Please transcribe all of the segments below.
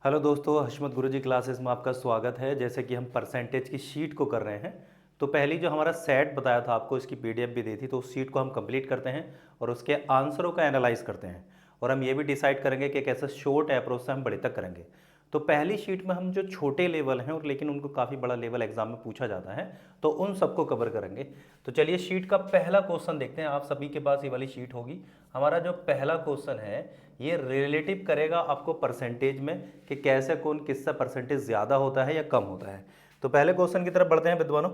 Hello दोस्तों, हशमत गुरुजी classes में आपका स्वागत है। जैसे कि हम परसेंटेज की शीट को कर रहे हैं, तो पहली जो हमारा सेट बताया था आपको, इसकी पीडीएफ भी दी थी, तो उस शीट को हम कंप्लीट करते हैं और उसके आंसरों का एनालाइज करते हैं। और हम ये भी डिसाइड करेंगे कि कैसे शॉर्ट अप्रोच से हम बड़े तक करेंगे। तो पहली शीट में हम जो छोटे लेवल हैं और लेकिन उनको काफ़ी बड़ा लेवल एग्जाम में पूछा जाता है, तो उन सबको कवर करेंगे। तो चलिए शीट का पहला क्वेश्चन देखते हैं। आप सभी के पास ये वाली शीट होगी। हमारा जो पहला क्वेश्चन है ये रिलेटिव करेगा आपको परसेंटेज में, कि कैसे कौन किससे परसेंटेज ज़्यादा होता है या कम होता है। तो पहले क्वेश्चन की तरफ बढ़ते हैं विद्वानों।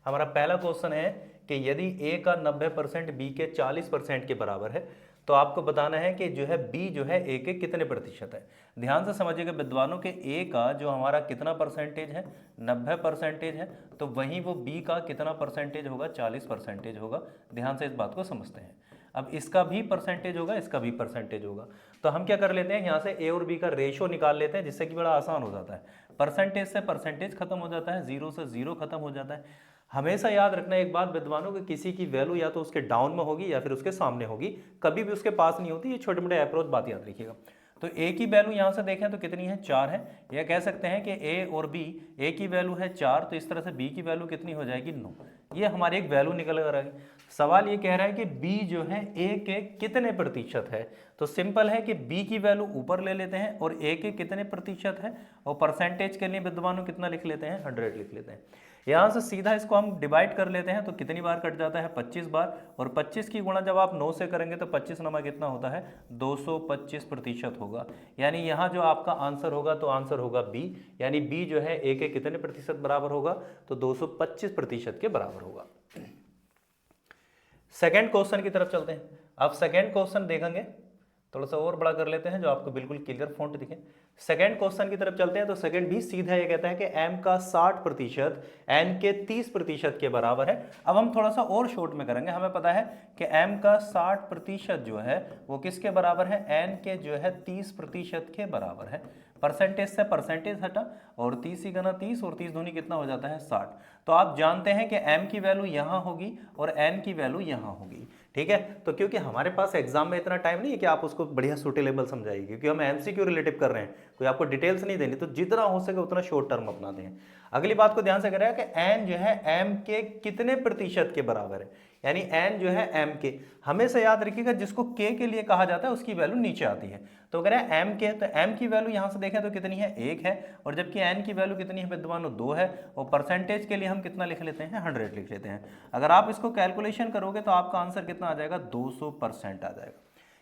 हमारा पहला क्वेश्चन है कि यदि ए का 90% बी के 40% के बराबर है, तो आपको बताना है कि जो है बी जो है ए के कितने प्रतिशत है। ध्यान से समझिएगा विद्वानों के ए का जो हमारा कितना परसेंटेज है, 90% है, तो वहीं वो बी का कितना परसेंटेज होगा, 40% होगा। ध्यान से इस बात को समझते हैं। अब इसका भी परसेंटेज होगा, इसका भी परसेंटेज होगा। तो हम क्या कर लेते हैं, यहाँ से ए और बी का रेशो निकाल लेते हैं, जिससे कि बड़ा आसान हो जाता है। परसेंटेज से परसेंटेज खत्म हो जाता है, जीरो से जीरो खत्म हो जाता है। हमेशा याद रखना एक बात विद्वानों, कि किसी की वैल्यू या तो उसके डाउन में होगी या फिर उसके सामने होगी, कभी भी उसके पास नहीं होती। ये छोटे मोटे अप्रोच बात याद रखिएगा। तो ए की वैल्यू यहाँ से देखें तो कितनी है, 4 है। या कह सकते हैं कि ए और बी, ए की वैल्यू है 4, तो इस तरह से बी की वैल्यू कितनी हो जाएगी, 9। ये हमारी एक वैल्यू निकल कर आ गई। सवाल ये कह रहा है कि बी जो है ए के कितने प्रतिशत है। तो सिंपल है कि बी की वैल्यू ऊपर ले लेते हैं और ए के कितने प्रतिशत है, और परसेंटेज के लिए विद्वानों कितना लिख लेते हैं, 100 लिख लेते हैं। यहाँ से सीधा इसको हम डिवाइड कर लेते हैं, तो कितनी बार कट जाता है, 25 बार। और 25 की गुणा जब आप 9 से करेंगे तो 25 नमा कितना होता है, 225% होगा। यानी यहाँ जो आपका आंसर होगा, तो आंसर होगा बी। यानी बी जो है ए के कितने प्रतिशत बराबर होगा, तो 225% के बराबर होगा। सेकेंड क्वेश्चन की तरफ चलते हैं। अब सेकेंड क्वेश्चन देखेंगे, थोड़ा सा और बड़ा कर लेते हैं जो आपको बिल्कुल क्लियर फॉन्ट दिखे। सेकेंड क्वेश्चन की तरफ चलते हैं। तो सेकेंड भी सीधा ये कहता है कि m का 60% n के 30% के बराबर है। अब हम थोड़ा सा और शॉर्ट में करेंगे। हमें पता है कि m का 60% जो है वो किसके बराबर है, n के जो है 30% के बराबर है। परसेंटेज से परसेंटेज हटा और 30 ही गना 30 और 30 दूनी कितना हो जाता है, 60। तो आप जानते हैं कि m की वैल्यू यहाँ होगी और n की वैल्यू यहाँ होगी। ठीक है। तो क्योंकि हमारे पास एग्जाम में इतना टाइम नहीं है कि आप उसको बढ़िया सूटेबल समझाइए, क्योंकि हम एमसीक्यू रिलेटिव कर रहे हैं, कोई आपको डिटेल्स नहीं देनी, तो जितना हो सके उतना शॉर्ट टर्म अपनाते हैं। अगली बात को ध्यान से करें कि n जो है m के कितने प्रतिशत के बराबर है। यानी n जो है m के, हमेशा याद रखिएगा जिसको k के लिए कहा जाता है उसकी वैल्यू नीचे आती है। तो कह रहे हैं m के, तो m की वैल्यू यहां से देखें तो कितनी है, 1 है। और जबकि n की वैल्यू कितनी है विद्वानों, 2 है। और परसेंटेज के लिए हम कितना लिख लेते हैं, 100 लिख लेते हैं। अगर आप इसको कैलकुलेशन करोगे तो आपका आंसर कितना आ जाएगा, 200% आ जाएगा।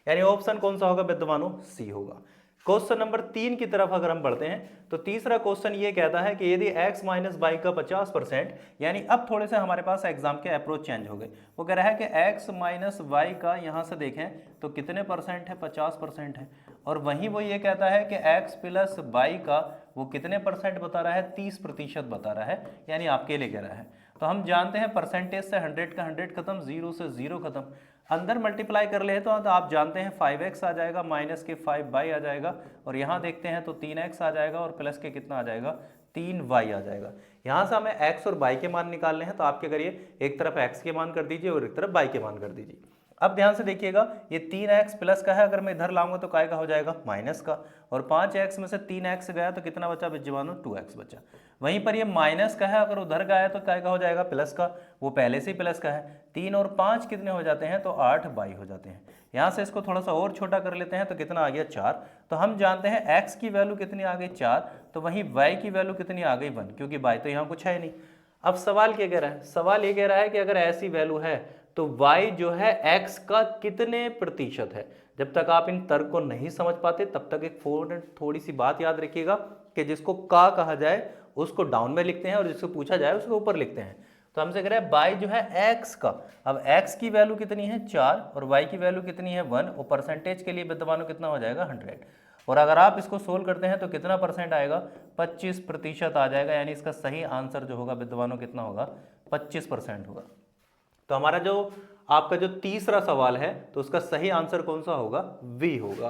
यानी ऑप्शन कौन सा होगा विद्वानों, सी होगा। क्वेश्चन नंबर 3 की तरफ अगर हम बढ़ते हैं, तो तीसरा क्वेश्चन ये कहता है कि यदि x माइनस वाई का 50%, यानी अब थोड़े से हमारे पास एग्जाम के अप्रोच चेंज हो गए। वो कह रहा है कि x माइनस वाई का यहाँ से देखें तो कितने परसेंट है, 50% है। और वहीं वो ये कहता है कि x प्लस वाई का वो कितने परसेंट बता रहा है, 30% बता रहा है। यानी आपके लिए कह रहा है। तो हम जानते हैं परसेंटेज से 100 का 100 खत्म, 0 से 0 खत्म। अंदर मल्टीप्लाई कर ले तो आप जानते हैं 5x आ जाएगा, माइनस के 5y आ जाएगा। और यहाँ देखते हैं तो 3x आ जाएगा और प्लस के कितना आ जाएगा, 3y आ जाएगा। यहाँ से हमें x और y के मान निकालने हैं, तो आप क्या करिए, एक तरफ x के मान कर दीजिए और एक तरफ y के मान कर दीजिए। अब ध्यान से देखिएगा, ये 3x प्लस का है, अगर मैं इधर लाऊंगा तो काय का हो जाएगा, माइनस का। और 5x में से 3x गया तो कितना बचा विद्वानों, 2x बचा। वहीं पर ये माइनस का है, अगर उधर गया तो काय का हो जाएगा, प्लस का। वो पहले से ही प्लस का है। 3 और 5 कितने हो जाते हैं, तो 8y हो जाते हैं। यहाँ से इसको थोड़ा सा और छोटा कर लेते हैं, तो कितना आ गया, 4। तो हम जानते हैं x की वैल्यू कितनी आ गई, 4। तो वहीं y की वैल्यू कितनी आ गई, 1, क्योंकि y तो यहाँ कुछ है नहीं। अब सवाल क्या कह रहा है, सवाल ये कह रहा है कि अगर ऐसी वैल्यू है तो y जो है x का कितने प्रतिशत है। जब तक आप इन तर्क को नहीं समझ पाते तब तक एक थोड़ी सी बात याद रखिएगा, कि जिसको का कहा जाए उसको डाउन में लिखते हैं और जिसको पूछा जाए उसको ऊपर लिखते हैं। तो हमसे कह रहा है y जो है x का, अब x की वैल्यू कितनी है, 4, और y की वैल्यू कितनी है, 1, और परसेंटेज के लिए विद्वानों कितना हो जाएगा, 100। और अगर आप इसको सोल्व करते हैं तो कितना परसेंट आएगा, 25% आ जाएगा। यानी इसका सही आंसर जो होगा विद्वानों कितना होगा, 25% होगा। तो हमारा जो आपका जो तीसरा सवाल है, तो उसका सही आंसर कौन सा होगा, वी होगा।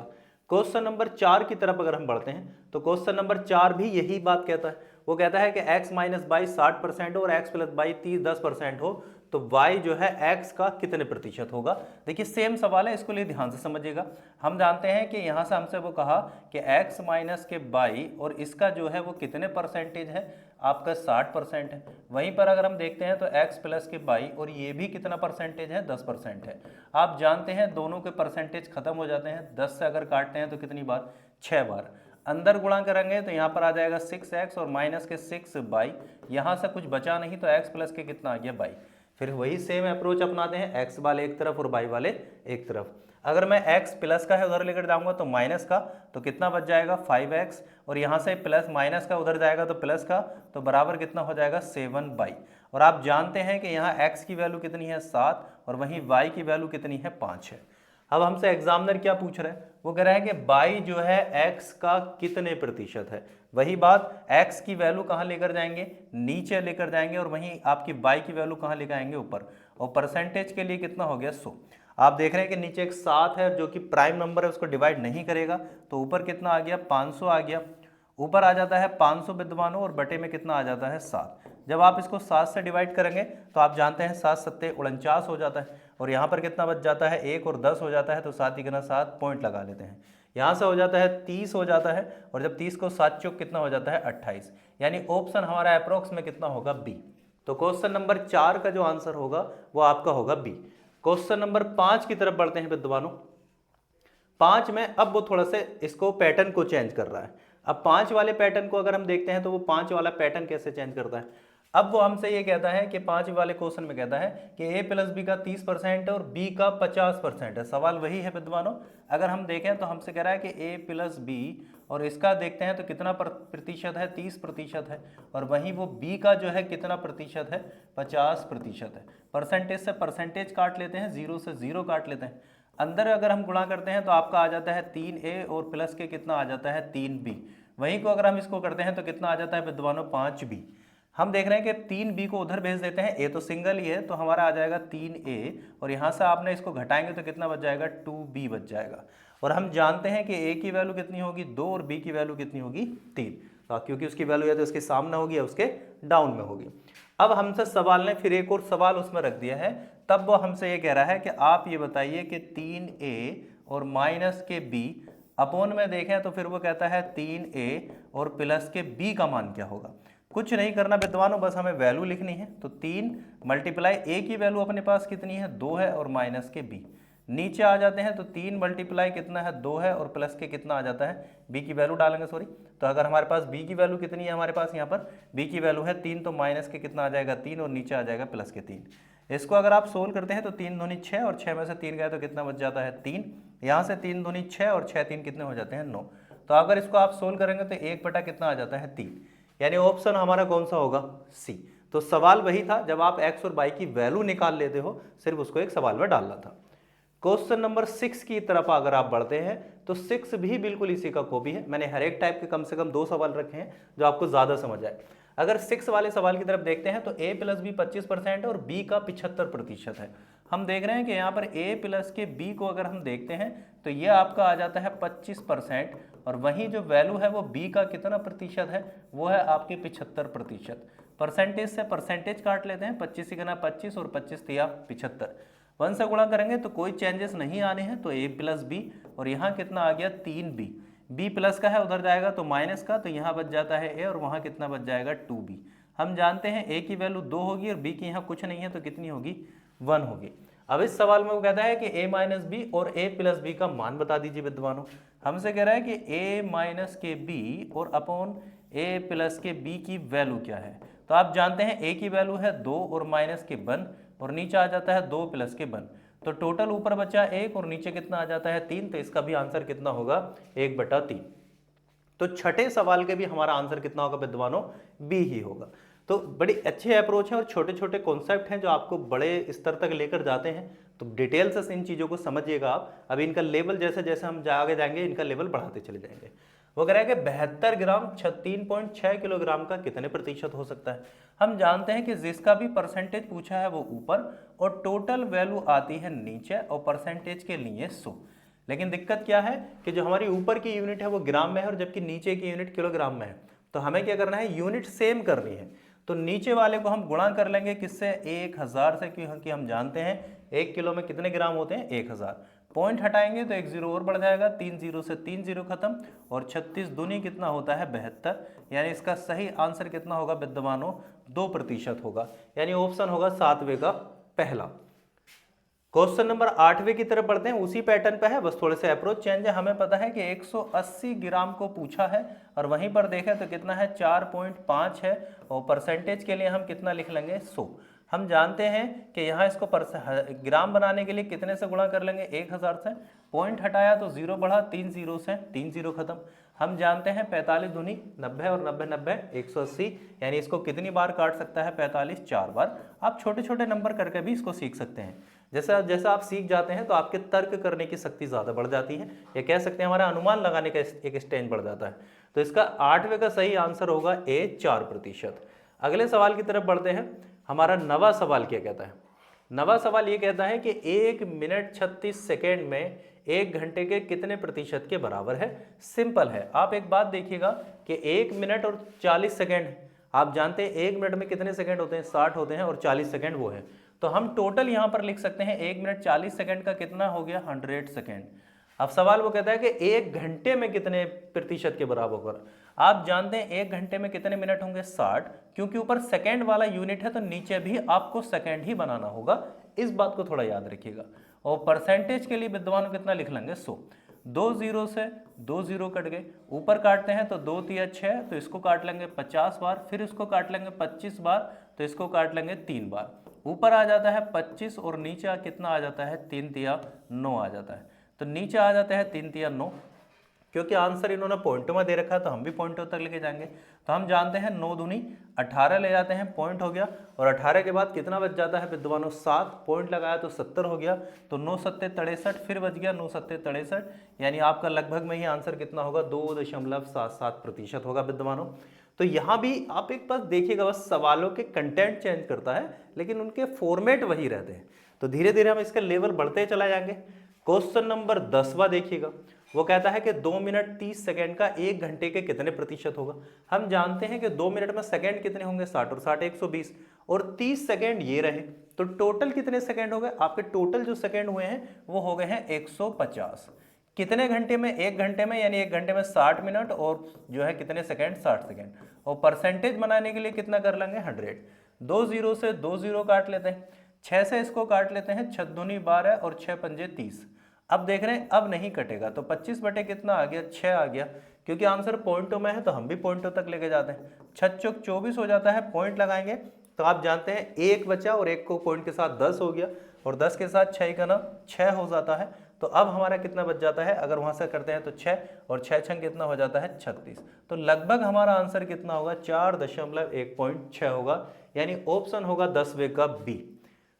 क्वेश्चन नंबर 4 की तरफ अगर हम बढ़ते हैं, तो क्वेश्चन नंबर 4 भी यही बात कहता है। वो कहता है कि x माइनस बाई 60% हो और x प्लस बाई 10% हो, तो y जो है x का कितने प्रतिशत होगा। देखिए सेम सवाल है, इसको लिए ध्यान से समझिएगा। हम जानते हैं कि यहाँ से हमसे वो कहा कि x माइनस के बाई और इसका जो है वो कितने परसेंटेज है, आपका 60% है। वहीं पर अगर हम देखते हैं तो x प्लस के बाई और ये भी कितना परसेंटेज है, 10% है। आप जानते हैं दोनों के परसेंटेज खत्म हो जाते हैं, 10 से अगर काटते हैं तो कितनी बार, 6 बार। अंदर गुणा करेंगे तो यहाँ पर आ जाएगा 6x और माइनस के 6 बाई, यहाँ से कुछ बचा नहीं तो x प्लस के कितना आ गया बाई। फिर वही सेम अप्रोच अपनाते हैं, x वाले एक तरफ और बाई वाले एक तरफ। अगर मैं x प्लस का है उधर लेकर जाऊंगा तो माइनस का, तो कितना बच जाएगा 5x, और यहाँ से प्लस माइनस का उधर जाएगा तो प्लस का, तो बराबर कितना हो जाएगा 7 बाई। और आप जानते हैं कि यहाँ x की वैल्यू कितनी है 7 और वहीं y की वैल्यू कितनी है 5 है। अब हमसे एग्जामिनर क्या पूछ रहा है, वो कह रहा है कि बाई जो है x का कितने प्रतिशत है। वही बात, x की वैल्यू कहाँ लेकर जाएंगे, नीचे लेकर जाएंगे, और वहीं आपकी बाई की वैल्यू कहाँ लेकर आएंगे, ऊपर। और परसेंटेज के लिए कितना हो गया 100। आप देख रहे हैं कि नीचे एक 7 है जो कि प्राइम नंबर है, उसको डिवाइड नहीं करेगा, तो ऊपर कितना आ गया 500 आ गया। ऊपर आ जाता है 500 विद्वानों और बटे में कितना आ जाता है 7। जब आप इसको 7 से डिवाइड करेंगे तो आप जानते हैं 7 सत्ते 49 हो जाता है, और यहाँ पर कितना बच जाता है 1 और 10 हो जाता है, तो 7 तिगुना 7 पॉइंट लगा लेते हैं। यहाँ से हो जाता है 30 हो जाता है, और जब 30 को 7 चौक कितना हो जाता है 28, यानी ऑप्शन हमारा अप्रोक्स में कितना होगा बी। तो क्वेश्चन नंबर 4 का जो आंसर होगा वो आपका होगा बी। क्वेश्चन नंबर 5 की तरफ बढ़ते हैं विद्वानों। 5 में अब वो थोड़ा से इसको पैटर्न को चेंज कर रहा है। अब 5 वाले पैटर्न को अगर हम देखते हैं तो वो 5 वाला पैटर्न कैसे चेंज करता है। अब वो हमसे ये कहता है कि 5 वाले क्वेश्चन में कहता है कि a प्लस बी का 30% और b का 50% है। सवाल वही है विद्वानों। अगर हम देखें तो हमसे कह रहा है कि a प्लस बी और इसका देखते हैं तो कितना प्रतिशत है, 30% है, और वहीं वो b का जो है कितना प्रतिशत है, 50% है। परसेंटेज से परसेंटेज काट लेते हैं, 0 से 0 काट लेते हैं। अंदर अगर हम गुणा करते हैं तो आपका आ जाता है 3a और प्लस के कितना आ जाता है 3b। वहीं को अगर हम इसको करते हैं तो कितना आ जाता है विद्वानों 5b। हम देख रहे हैं कि 3b को उधर भेज देते हैं, a तो सिंगल ही है तो हमारा आ जाएगा 3a, और यहाँ से आपने इसको घटाएंगे तो कितना बच जाएगा 2b बच जाएगा। और हम जानते हैं कि a की वैल्यू कितनी होगी 2 और b की वैल्यू कितनी होगी 3, तो क्योंकि उसकी वैल्यू या तो उसके सामने होगी या उसके डाउन में होगी। अब हमसे सवाल ने फिर एक और सवाल उसमें रख दिया है, तब वो हमसे ये कह रहा है कि आप ये बताइए कि 3a और माइनस के b अपोन में देखें तो फिर वो कहता है 3a और प्लस के b का मान क्या होगा। कुछ नहीं करना विद्वानों, बस हमें वैल्यू लिखनी है। तो 3 मल्टीप्लाई a की वैल्यू अपने पास कितनी है 2 है, और माइनस के b नीचे आ जाते हैं तो 3 मल्टीप्लाई कितना है 2 है, और प्लस के कितना आ जाता है b की वैल्यू डालेंगे, सॉरी। तो अगर हमारे पास b की वैल्यू कितनी है, हमारे पास यहाँ पर b की वैल्यू है 3, तो माइनस के कितना आ जाएगा 3 और नीचे आ जाएगा प्लस के 3। इसको अगर आप सोल्व करते हैं तो 3 दूनी 6 और 6 में से 3 गए तो कितना बच जाता है 3। यहाँ से 3 दूनी 6 और 6 3 कितने हो जाते हैं 9। तो अगर इसको आप सोल्व करेंगे तो 1 बटा कितना आ जाता है 3, यानी ऑप्शन हमारा कौन सा होगा सी। तो सवाल वही था, जब आप x और y की वैल्यू निकाल लेते हो सिर्फ उसको एक सवाल में डालना था। क्वेश्चन नंबर 6 की तरफ अगर आप बढ़ते हैं तो 6 भी बिल्कुल इसी का कॉपी है। मैंने हर एक टाइप के कम से कम 2 सवाल रखे हैं जो आपको ज्यादा समझ आए। अगर 6 वाले सवाल की तरफ देखते हैं तो a प्लस बी 25% और b का 75% है। हम देख रहे हैं कि यहाँ पर a प्लस के b को अगर हम देखते हैं तो ये आपका आ जाता है 25%, और वहीं जो वैल्यू है वो b का कितना प्रतिशत है, वो है आपके 75%। परसेंटेज से परसेंटेज काट लेते हैं, 25 गुना 25 और 25 तिया 75। 1 से गुणा करेंगे तो कोई चेंजेस नहीं आने हैं, तो a प्लस बी और यहाँ कितना आ गया 3b। b प्लस का है उधर जाएगा तो माइनस का, तो यहाँ बच जाता है a और वहाँ कितना बच जाएगा 2b। हम जानते हैं a की वैल्यू 2 होगी और b की यहाँ कुछ नहीं है तो कितनी होगी 1 होगी। अब इस सवाल में वो कहता है कि a माइनस बी और a प्लस बी का मान बता दीजिए विद्वानों। हमसे कह रहा है कि a माइनस के b और अपॉन a प्लस के b की वैल्यू क्या है। तो आप जानते हैं a की वैल्यू है 2 और माइनस के 1, और नीचे आ जाता है 2 प्लस के 1, तो टोटल ऊपर बचा 1 और नीचे कितना आ जाता है 3, तो इसका भी आंसर कितना होगा 1/3। तो छठे सवाल के भी हमारा आंसर कितना होगा विद्वानों बी ही होगा। तो बड़ी अच्छे अप्रोच है और छोटे छोटे कॉन्सेप्ट हैं जो आपको बड़े स्तर तक लेकर जाते हैं। तो डिटेल से इन चीज़ों को समझिएगा आप। अभी इनका लेवल जैसे जैसे हम आगे जाएंगे इनका लेवल बढ़ाते चले जाएंगे। वो कह रहा है कि 72 ग्राम 3.6 किलोग्राम का कितने प्रतिशत हो सकता है। हम जानते हैं कि जिसका भी परसेंटेज पूछा है वो ऊपर और टोटल वैल्यू आती है नीचे, और परसेंटेज के लिए 100। लेकिन दिक्कत क्या है कि जो हमारी ऊपर की यूनिट है वो ग्राम में है और जबकि नीचे की यूनिट किलोग्राम में है। तो हमें क्या करना है, यूनिट सेम करनी है। तो नीचे वाले को हम गुणा कर लेंगे किससे, 1000 से, क्योंकि हम जानते हैं 1 किलो में कितने ग्राम होते हैं, 1000। पॉइंट हटाएंगे तो 1 जीरो और बढ़ जाएगा, 3 जीरो से 3 जीरो खत्म, और 36 दूनी कितना होता है, 72। यानी इसका सही आंसर कितना होगा विद्वानों, 2% होगा। यानी ऑप्शन होगा 7वें का पहला। क्वेश्चन नंबर 8वें की तरफ बढ़ते हैं, उसी पैटर्न पे है, बस थोड़े से अप्रोच चेंज है। हमें पता है कि 180 ग्राम को पूछा है, और वहीं पर देखें तो कितना है, 4.5 है, और परसेंटेज के लिए हम कितना लिख लेंगे, 100। हम जानते हैं कि यहाँ इसको ग्राम बनाने के लिए कितने से गुणा कर लेंगे, 1000 से। पॉइंट हटाया तो 0 बढ़ा, 3 जीरो से 3 जीरो खत्म। हम जानते हैं 45 दूनी 90, और 90 90 180, यानी इसको कितनी बार काट सकता है, 45, 4 बार। आप छोटे छोटे नंबर करके भी इसको सीख सकते हैं। जैसा जैसा आप सीख जाते हैं तो आपके तर्क करने की शक्ति ज़्यादा बढ़ जाती है, या कह सकते हैं हमारा अनुमान लगाने का एक स्टेज बढ़ जाता है। तो इसका 8वें का सही आंसर होगा ए, 4%। अगले सवाल की तरफ बढ़ते हैं। हमारा नवा सवाल क्या कहता है, नवा सवाल ये कहता है कि 1 मिनट 36 सेकेंड में 1 घंटे के कितने प्रतिशत के बराबर है। सिंपल है, आप एक बात देखिएगा कि 1 मिनट और 40 सेकेंड, आप जानते हैं 1 मिनट में कितने सेकेंड होते हैं, 60 होते हैं, और 40 सेकेंड वो है। तो हम टोटल यहाँ पर लिख सकते हैं 1 मिनट 40 सेकेंड का कितना हो गया, 100 सेकेंड। अब सवाल वो कहता है कि 1 घंटे में कितने प्रतिशत के बराबर होगा। आप जानते हैं 1 घंटे में कितने मिनट होंगे, 60, क्योंकि ऊपर सेकेंड वाला यूनिट है तो नीचे भी आपको सेकेंड ही बनाना होगा, इस बात को थोड़ा याद रखिएगा। और परसेंटेज के लिए विद्वान कितना लिख लेंगे, 100। 2 जीरो से 2 जीरो कट गए, ऊपर काटते हैं तो 2 तिया 6, तो इसको काट लेंगे 50 बार, फिर इसको काट लेंगे 25 बार, तो इसको काट लेंगे 3 बार। ऊपर आ जाता है 25, और नीचे कितना आ जाता है, 3 तिया 9 आ जाता है। तो नीचे आ जाता है 3 तिया 9, क्योंकि आंसर इन्होंने पॉइंटों में दे रखा है तो हम भी पॉइंटों तक लेके जाएंगे। तो हम जानते हैं 9 दूनी 18 ले जाते हैं, पॉइंट हो गया, और 18 के बाद कितना बच जाता है विद्वानों, 7, पॉइंट लगाया तो 70 हो गया, तो 9 सत्ते 63, फिर बच गया 9 सत्ते 63, यानी आपका लगभग में ही आंसर कितना होगा, 2.77% होगा विद्वानों। तो यहाँ भी आप एक बात देखिएगा, बस सवालों के कंटेंट चेंज करता है लेकिन उनके फॉर्मेट वही रहते हैं। तो धीरे धीरे हम इसका लेवल बढ़ते चला जाएंगे। क्वेश्चन नंबर 10वां देखिएगा, वो कहता है कि 2 मिनट 30 सेकेंड का 1 घंटे के कितने प्रतिशत होगा। हम जानते हैं कि 2 मिनट में सेकेंड कितने होंगे, 60, और 60 120, और 30 सेकेंड ये रहे, तो टोटल कितने सेकेंड हो गए आपके, टोटल जो सेकेंड हुए हैं वो हो गए हैं 150। कितने घंटे में, 1 घंटे में, यानी 1 घंटे में 60 मिनट, और जो है कितने सेकेंड, 60 सेकेंड। और परसेंटेज बनाने के लिए कितना कर लेंगे, 100। 2 जीरो से 2 जीरो काट लेते हैं, 6 से इसको काट लेते हैं, 6 दूनी 12, और 6 पंजे 30। अब देख रहे हैं अब नहीं कटेगा, तो 25 बटे कितना आ गया, 6 आ गया, क्योंकि आंसर पॉइंटों में है तो हम भी पॉइंटों तक लेके जाते हैं। 6 चौक 24 हो जाता है, पॉइंट लगाएंगे तो आप जानते हैं 1 बचा, और 1 को पॉइंट के साथ 10 हो गया, और 10 के साथ 6 का ना 6 हो जाता है। तो अब हमारा कितना बच जाता है, अगर वहां से करते हैं तो 6, और 6 छंग कितना हो जाता है, 36। तो लगभग हमारा आंसर कितना होगा, 4.1.6 होगा, यानी ऑप्शन होगा 10वें का बी।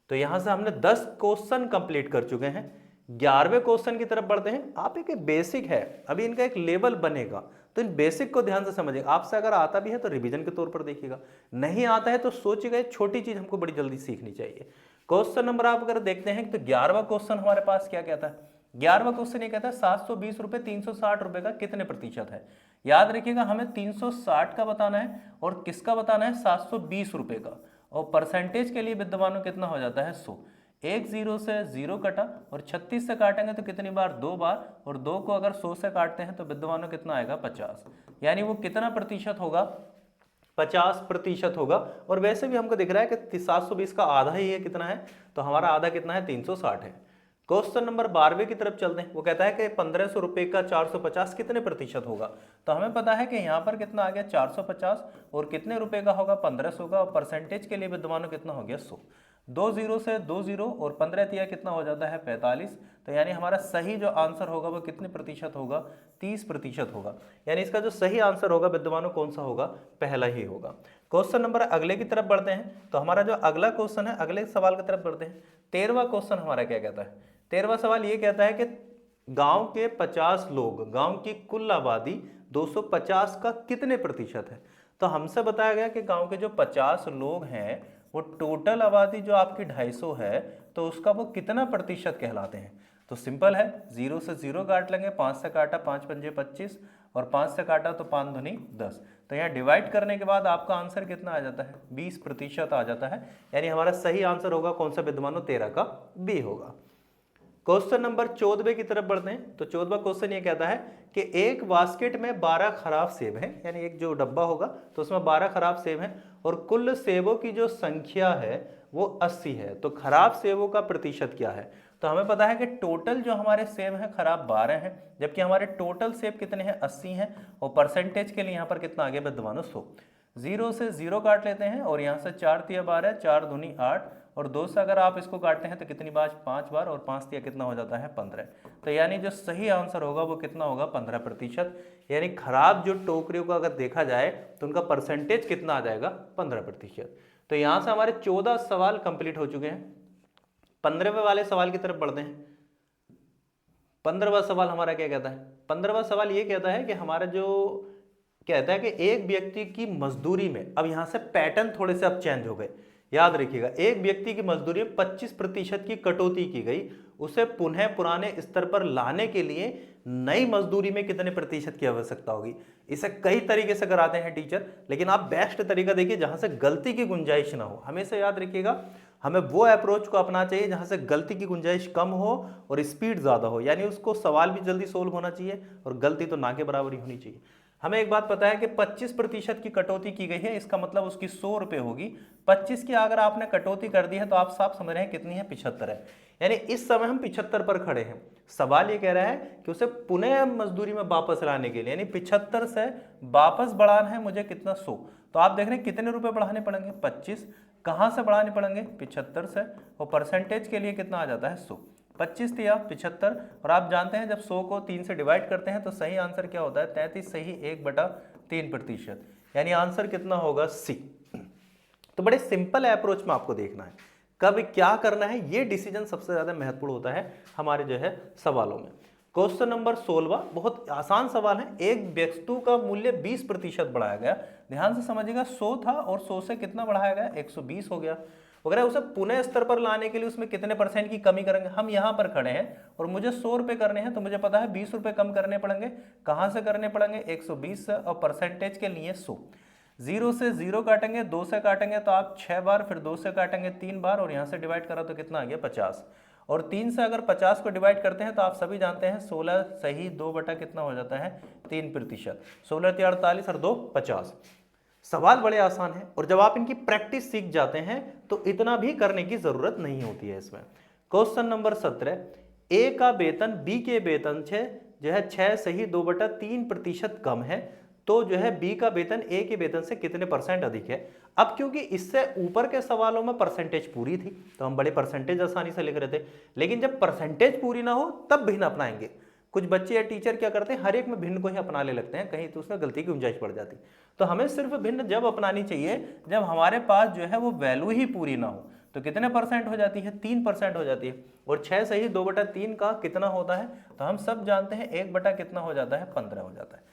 तो यहां से हमने 10 क्वेश्चन कंप्लीट कर चुके हैं। 11वें क्वेश्चन की तरफ बढ़ते हैं। आप एक बेसिक है, अभी इनका एक लेवल बनेगा, तो इन बेसिक को ध्यान से समझिएगा। आपसे अगर आता भी है तो रिवीजन के तौर पर देखिएगा, नहीं आता है तो सोचिएगा छोटी चीज हमको बड़ी जल्दी सीखनी चाहिए। क्वेश्चन नंबर आप अगर देखते हैं तो 11वां क्वेश्चन हमारे पास क्या कहता है, 11वां क्वेश्चन ये कहता है 720 रुपए 360 रुपए का कितने प्रतिशत है। याद रखिएगा हमें 360 का बताना है, और किसका बताना है, 720 रुपए का। और परसेंटेज के लिए विद्वानों कितना हो जाता है, 100। 1 जीरो से 0 कटा, और 36 से काटेंगे तो कितनी बार, 2 बार, और 2 को अगर 100 से काटते हैं तो विद्वानों कितना आएगा, 50। यानी वो कितना प्रतिशत होगा, 50% होगा। और वैसे भी हमको दिख रहा है कि 720 का आधा ही है, कितना है, तो हमारा आधा कितना है, 360 है। क्वेश्चन नंबर 12वें की तरफ चलते हैं। वो कहता है कि 1500 रुपए का 450 कितने प्रतिशत होगा। तो हमें पता है कि यहाँ पर कितना आ गया, 450, और कितने रुपए का होगा, 1500 का, और परसेंटेज के लिए विद्वानों कितना हो गया, 100। 2 जीरो से 2 जीरो, और 15 तिया कितना हो जाता है, 45। तो यानी हमारा सही जो आंसर होगा वो कितने प्रतिशत होगा, 30% होगा। यानी इसका जो सही आंसर होगा विद्वानों कौन सा होगा, पहला ही होगा। क्वेश्चन नंबर अगले की तरफ बढ़ते हैं। तो हमारा जो अगला क्वेश्चन है, अगले सवाल की तरफ बढ़ते हैं। 13वां क्वेश्चन हमारा क्या कहता है, 13वां सवाल ये कहता है कि गांव के 50 लोग, गांव की कुल आबादी 250 का कितने प्रतिशत है। तो हमसे बताया गया कि गांव के जो 50 लोग हैं वो टोटल आबादी जो आपकी 250 है, तो उसका वो कितना प्रतिशत कहलाते हैं। तो सिंपल है, 0 से 0 काट लेंगे, 5 से काटा 5 पंजे 25 और 5 से काटा तो 5 दूनी 10। तो यहाँ डिवाइड करने के बाद आपका आंसर कितना आ जाता है, 20% आ जाता है। यानी हमारा सही आंसर होगा कौन सा विद्यमानों, 13 का बी होगा। क्वेश्चन नंबर 14 की तरफ बढ़ते हैं। तो 14वां क्वेश्चन ये कहता है कि एक बास्केट में 12 खराब सेब हैं, यानी एक जो डब्बा होगा तो उसमें 12 खराब सेब हैं और कुल सेबों की जो संख्या है वो 80 है। तो खराब सेबों का प्रतिशत क्या है। तो हमें पता है कि टोटल जो हमारे सेब हैं खराब 12 हैं, जबकि हमारे टोटल सेब कितने हैं, 80 हैं। और परसेंटेज के लिए यहाँ पर कितना आ गया विद्यमानों, 100। 0 से 0 काट लेते हैं और यहाँ से 4 तिया 12, 4 दूनी 8 और 2 से अगर आप इसको काटते हैं तो कितनी बार, 5 बार, और 5 तिया कितना हो जाता है, 15। तो यानी जो सही आंसर होगा वो कितना होगा, 15%। यानी खराब जो टोकरियों का अगर देखा जाए तो उनका परसेंटेज कितना आ जाएगा, 15%। तो यहाँ से हमारे 14 सवाल कंप्लीट हो चुके हैं। 15वें वाले सवाल की तरफ बढ़ते हैं। 15वां सवाल हमारा क्या कहता है, 15वां सवाल ये कहता है कि हमारा जो कहता है कि एक व्यक्ति की मजदूरी में, अब यहां से पैटर्न थोड़े से अब चेंज हो गए, याद रखिएगा, एक व्यक्ति की मजदूरी में 25% की कटौती की गई, उसे पुनः पुराने स्तर पर लाने के लिए नई मजदूरी में कितने प्रतिशत की आवश्यकता होगी। इसे कई तरीके से कराते हैं टीचर, लेकिन आप बेस्ट तरीका देखिए जहां से गलती की गुंजाइश ना हो। हमेशा याद रखिएगा, हमें वो अप्रोच को अपना चाहिए जहां से गलती की गुंजाइश कम हो और स्पीड ज्यादा हो, यानी उसको सवाल भी जल्दी सोल्व होना चाहिए और गलती तो ना के बराबर ही होनी चाहिए। हमें एक बात पता है कि 25% की कटौती की गई है, इसका मतलब उसकी 100 रुपए होगी। 25 की अगर आपने कटौती कर दी है तो आप साफ समझ रहे हैं कितनी है, 75 है। यानी इस समय हम 75 पर खड़े हैं। सवाल ये कह रहा है कि उसे पुनः मजदूरी में वापस लाने के लिए, यानी 75 से वापस बढ़ाना है मुझे कितना, 100। तो आप देख रहे हैं कितने रुपए बढ़ाने पड़ेंगे, 25। कहां से बढ़ाने पड़ेंगे, 75 से। और परसेंटेज के लिए कितना आ जाता है, 100। 25 या 75। और आप जानते हैं जब 100 को 3 से डिवाइड करते हैं तो सही आंसर क्या होता है, 33 सही 1/3%। यानी आंसर कितना होगा, सी। तो बड़े सिंपल अप्रोच में आपको देखना है कब क्या करना है, ये डिसीजन सबसे ज्यादा महत्वपूर्ण होता है हमारे जो है सवालों में। क्वेश्चन नंबर 16 बहुत आसान सवाल है। एक वस्तु का मूल्य 20% बढ़ाया गया, ध्यान से समझिएगा, 100 था और 100 से कितना बढ़ाया गया, 120 हो गया वगैरह। उसे पुनः स्तर पर लाने के लिए उसमें कितने % की कमी करेंगे। हम यहाँ पर खड़े हैं और मुझे 100 रुपए करने हैं, तो मुझे पता है 20 रुपए कम करने पड़ेंगे। कहाँ से करने पड़ेंगे, 120 से, और परसेंटेज के लिए 100। 0 से 0 काटेंगे, 2 से काटेंगे तो आप 6 बार, फिर 2 से काटेंगे 3 बार और यहाँ से डिवाइड करा तो कितना आ गया, 50। और 3 से अगर 50 को डिवाइड करते हैं तो आप सभी जानते हैं 16 सही 2 बटा कितना हो जाता है, 3%। 16 3 48 और 2 50। सवाल बड़े आसान है और जब आप इनकी प्रैक्टिस सीख जाते हैं तो इतना भी करने की जरूरत नहीं होती है इसमें। क्वेश्चन नंबर 17, ए का वेतन बी के वेतन से जो है 6 सही 2/3% कम है, तो जो है बी का वेतन ए के वेतन से कितने % अधिक है। अब क्योंकि इससे ऊपर के सवालों में परसेंटेज पूरी थी तो हम बड़े परसेंटेज आसानी से लिख रहे थे, लेकिन जब परसेंटेज पूरी ना हो तब भिन्न अपनाएंगे। कुछ बच्चे या टीचर क्या करते हैं, हर एक में भिन्न को ही अपना ले लगते हैं, कहीं तो उसमें गलती की गुंजाइश पड़ जाती। तो हमें सिर्फ भिन्न जब अपनानी चाहिए जब हमारे पास जो है वो वैल्यू ही पूरी ना हो। तो कितने % हो जाती है, 3% हो जाती है। और 6 सही 2/3 का कितना होता है, तो हम सब जानते हैं 1 बटा कितना हो जाता है, 15 हो जाता है।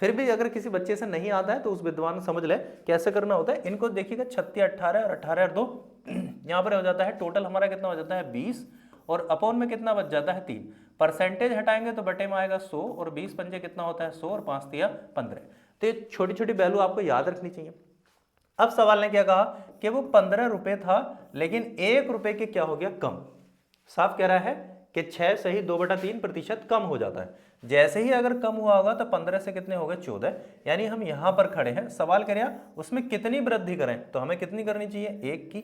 फिर भी अगर किसी बच्चे से नहीं आता है तो उस विद्वान समझ ले कैसे करना होता है। इनको देखिएगा 36 18 और 18 और 2 यहाँ पर हो जाता है, टोटल हमारा कितना हो जाता है 20 और अपॉन में कितना बच जाता है 3। परसेंटेज हटाएंगे तो बटे में आएगा 100 और 20 पंजे कितना होता है 100 और 5 तिया 15। तो ये छोटी छोटी वैल्यू आपको याद रखनी चाहिए। अब सवाल ने क्या कहा कि वो 15 रुपए था लेकिन 1 रुपए के क्या हो गया, कम। साफ कह रहा है कि 6 सही 2/3% कम हो जाता है। जैसे ही अगर कम हुआ होगा तो 15 से कितने हो गए, 14। यानी हम यहां पर खड़े हैं, सवाल करिए उसमें कितनी वृद्धि करें, तो हमें कितनी करनी चाहिए, 1 की।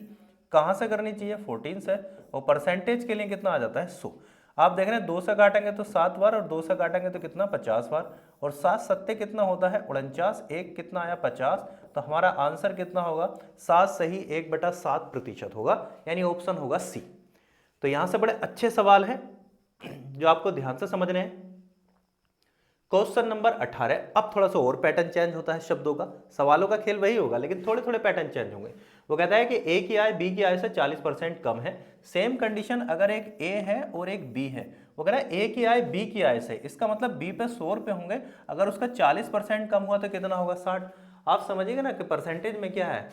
कहां से करनी चाहिए, 14 से। और परसेंटेज के लिए कितना आ जाता है, 100। आप देख रहे हैं 2 से काटेंगे तो 7 बार और 2 से काटेंगे तो कितना, 50 बार। और 7 सत्ते कितना होता है, 49। 1 कितना आया, 50। तो हमारा आंसर कितना होगा, 7 सही 1/7% होगा, यानी ऑप्शन होगा सी। तो यहां से बड़े अच्छे सवाल हैं जो आपको ध्यान से समझने हैं। क्वेश्चन नंबर 18, अब थोड़ा सा और पैटर्न चेंज होता है शब्दों का। सवालों का खेल वही होगा लेकिन थोड़े थोड़े पैटर्न चेंज होंगे। वो कहता है कि ए की आय बी की आय से 40% कम है। सेम कंडीशन अगर एक ए है और एक बी है। वो कह रहा है ए की आय बी की आय से, इसका मतलब बी पे 100 रुपए होंगे, अगर उसका 40% कम हुआ तो कितना होगा, 60। आप समझिएगा ना कि परसेंटेज में क्या है,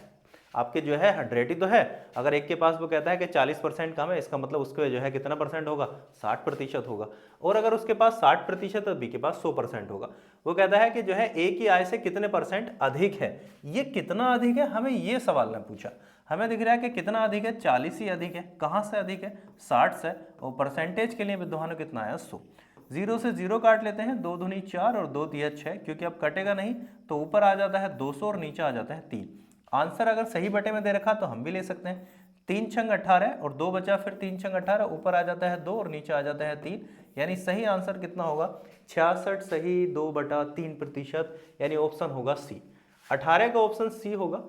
आपके जो है 100 ही तो है। अगर एक के पास वो कहता है कि 40% कम है, इसका मतलब उसके जो है कितना परसेंट होगा, 60% होगा। और अगर उसके पास 60% और बी के पास 100% होगा। वो कहता है कि जो है ए की आय से कितने परसेंट अधिक है। ये कितना अधिक है, हमें ये सवाल ने पूछा। हमें दिख रहा है कि कितना अधिक है, 40 ही अधिक है। कहाँ से अधिक है, 60 से। और परसेंटेज के लिए विद्वानों कितना आया, 100। 0 से 0 काट लेते हैं, 2 दूनी 4 और 2 तिया 6, क्योंकि अब कटेगा नहीं तो ऊपर आ जाता है 200 और नीचे आ जाता है 3। आंसर अगर सही बटे में दे रखा तो हम भी ले सकते हैं। 3 छंग 18 और 2 बचा, फिर 3 छंग 18, ऊपर आ जाता है 2 और नीचे आ जाता है 3। यानी सही आंसर कितना होगा, 66 सही 2/3%, यानी ऑप्शन होगा सी। 18 का ऑप्शन सी होगा।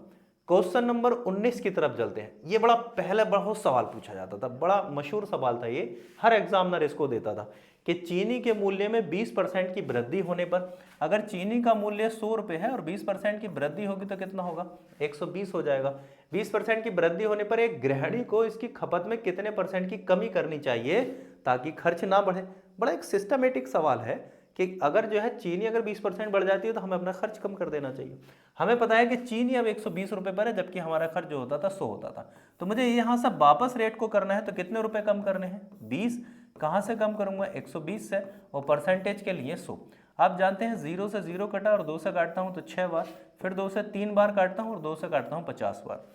क्वेश्चन नंबर 19 की तरफ चलते हैं। ये बड़ा पहले बहुत सवाल पूछा जाता था, बड़ा मशहूर सवाल था ये, हर एग्जामिनर इसको देता था कि चीनी के मूल्य में 20% की वृद्धि होने पर, अगर चीनी का मूल्य 100 रुपये है और 20% की वृद्धि होगी तो कितना होगा, 120 हो जाएगा। 20% की वृद्धि होने पर एक गृहिणी को इसकी खपत में कितने परसेंट की कमी करनी चाहिए ताकि खर्च ना बढ़े। बड़ा एक सिस्टमेटिक सवाल है कि अगर जो है चीनी अगर 20% बढ़ जाती है तो हमें अपना खर्च कम कर देना चाहिए। हमें पता है कि चीनी अब 120 रुपये पर है, जबकि हमारा खर्च जो होता था 100 होता था। तो मुझे यहाँ से वापस रेट को करना है तो कितने रुपए कम करने हैं, 20। कहाँ से कम करूंगा, 120 से, और परसेंटेज के लिए 100। आप जानते हैं 0 से 0 कटा और 2 से काटता हूँ तो 6 बार, फिर 2 से 3 बार काटता हूँ और 2 से काटता हूँ 50 बार।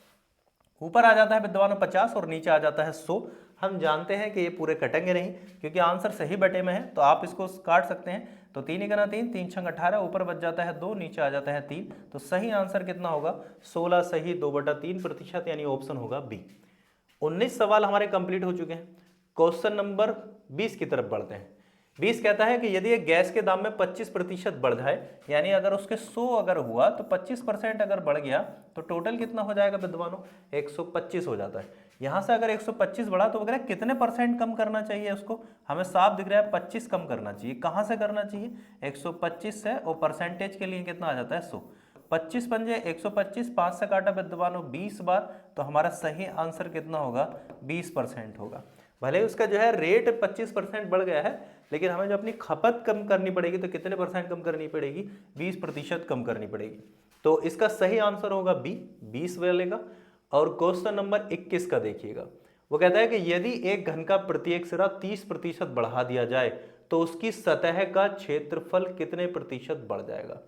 ऊपर आ जाता है विद्वानों 50 और नीचे आ जाता है 100। हम जानते हैं कि ये पूरे कटेंगे नहीं क्योंकि आंसर सही बटे में है, तो आप इसको काट सकते हैं। तो 3 × 3, 3 छंग 18, ऊपर बच जाता है 2, नीचे आ जाता है 3। तो सही आंसर कितना होगा, 16 सही 2/3%, यानी ऑप्शन होगा बी। 19 सवाल हमारे कंप्लीट हो चुके हैं। क्वेश्चन नंबर 20 की तरफ बढ़ते हैं। 20 कहता है कि यदि एक गैस के दाम में 25% बढ़ जाए, यानी अगर उसके 100 अगर हुआ तो 25% अगर बढ़ गया तो टोटल कितना हो जाएगा विद्वानों, 125 हो जाता है। यहां से अगर 125 बढ़ा तो वगैरह कितने परसेंट कम करना चाहिए उसको, हमें साफ दिख रहा है 25 कम करना चाहिए। कहां से करना चाहिए, 125 से, और परसेंटेज के लिए कितना आ जाता है 100। 25 पंजे 125, 5 से काटा विद्वानों 20 बार, तो हमारा सही आंसर कितना होगा, 20% होगा। भले उसका जो है रेट 25% बढ़ गया है, लेकिन हमें जो अपनी खपत कम करनी पड़ेगी तो कितने परसेंट कम करनी पड़ेगी, 20% कम करनी पड़ेगी। तो इसका सही आंसर होगा बी, 20 वाले का। और क्वेश्चन नंबर 21 का देखिएगा। वो कहता है कि यदि एक घन का प्रत्येक सिरा 30% बढ़ा दिया जाए तो उसकी सतह का क्षेत्रफल कितने प्रतिशत बढ़ जाएगा।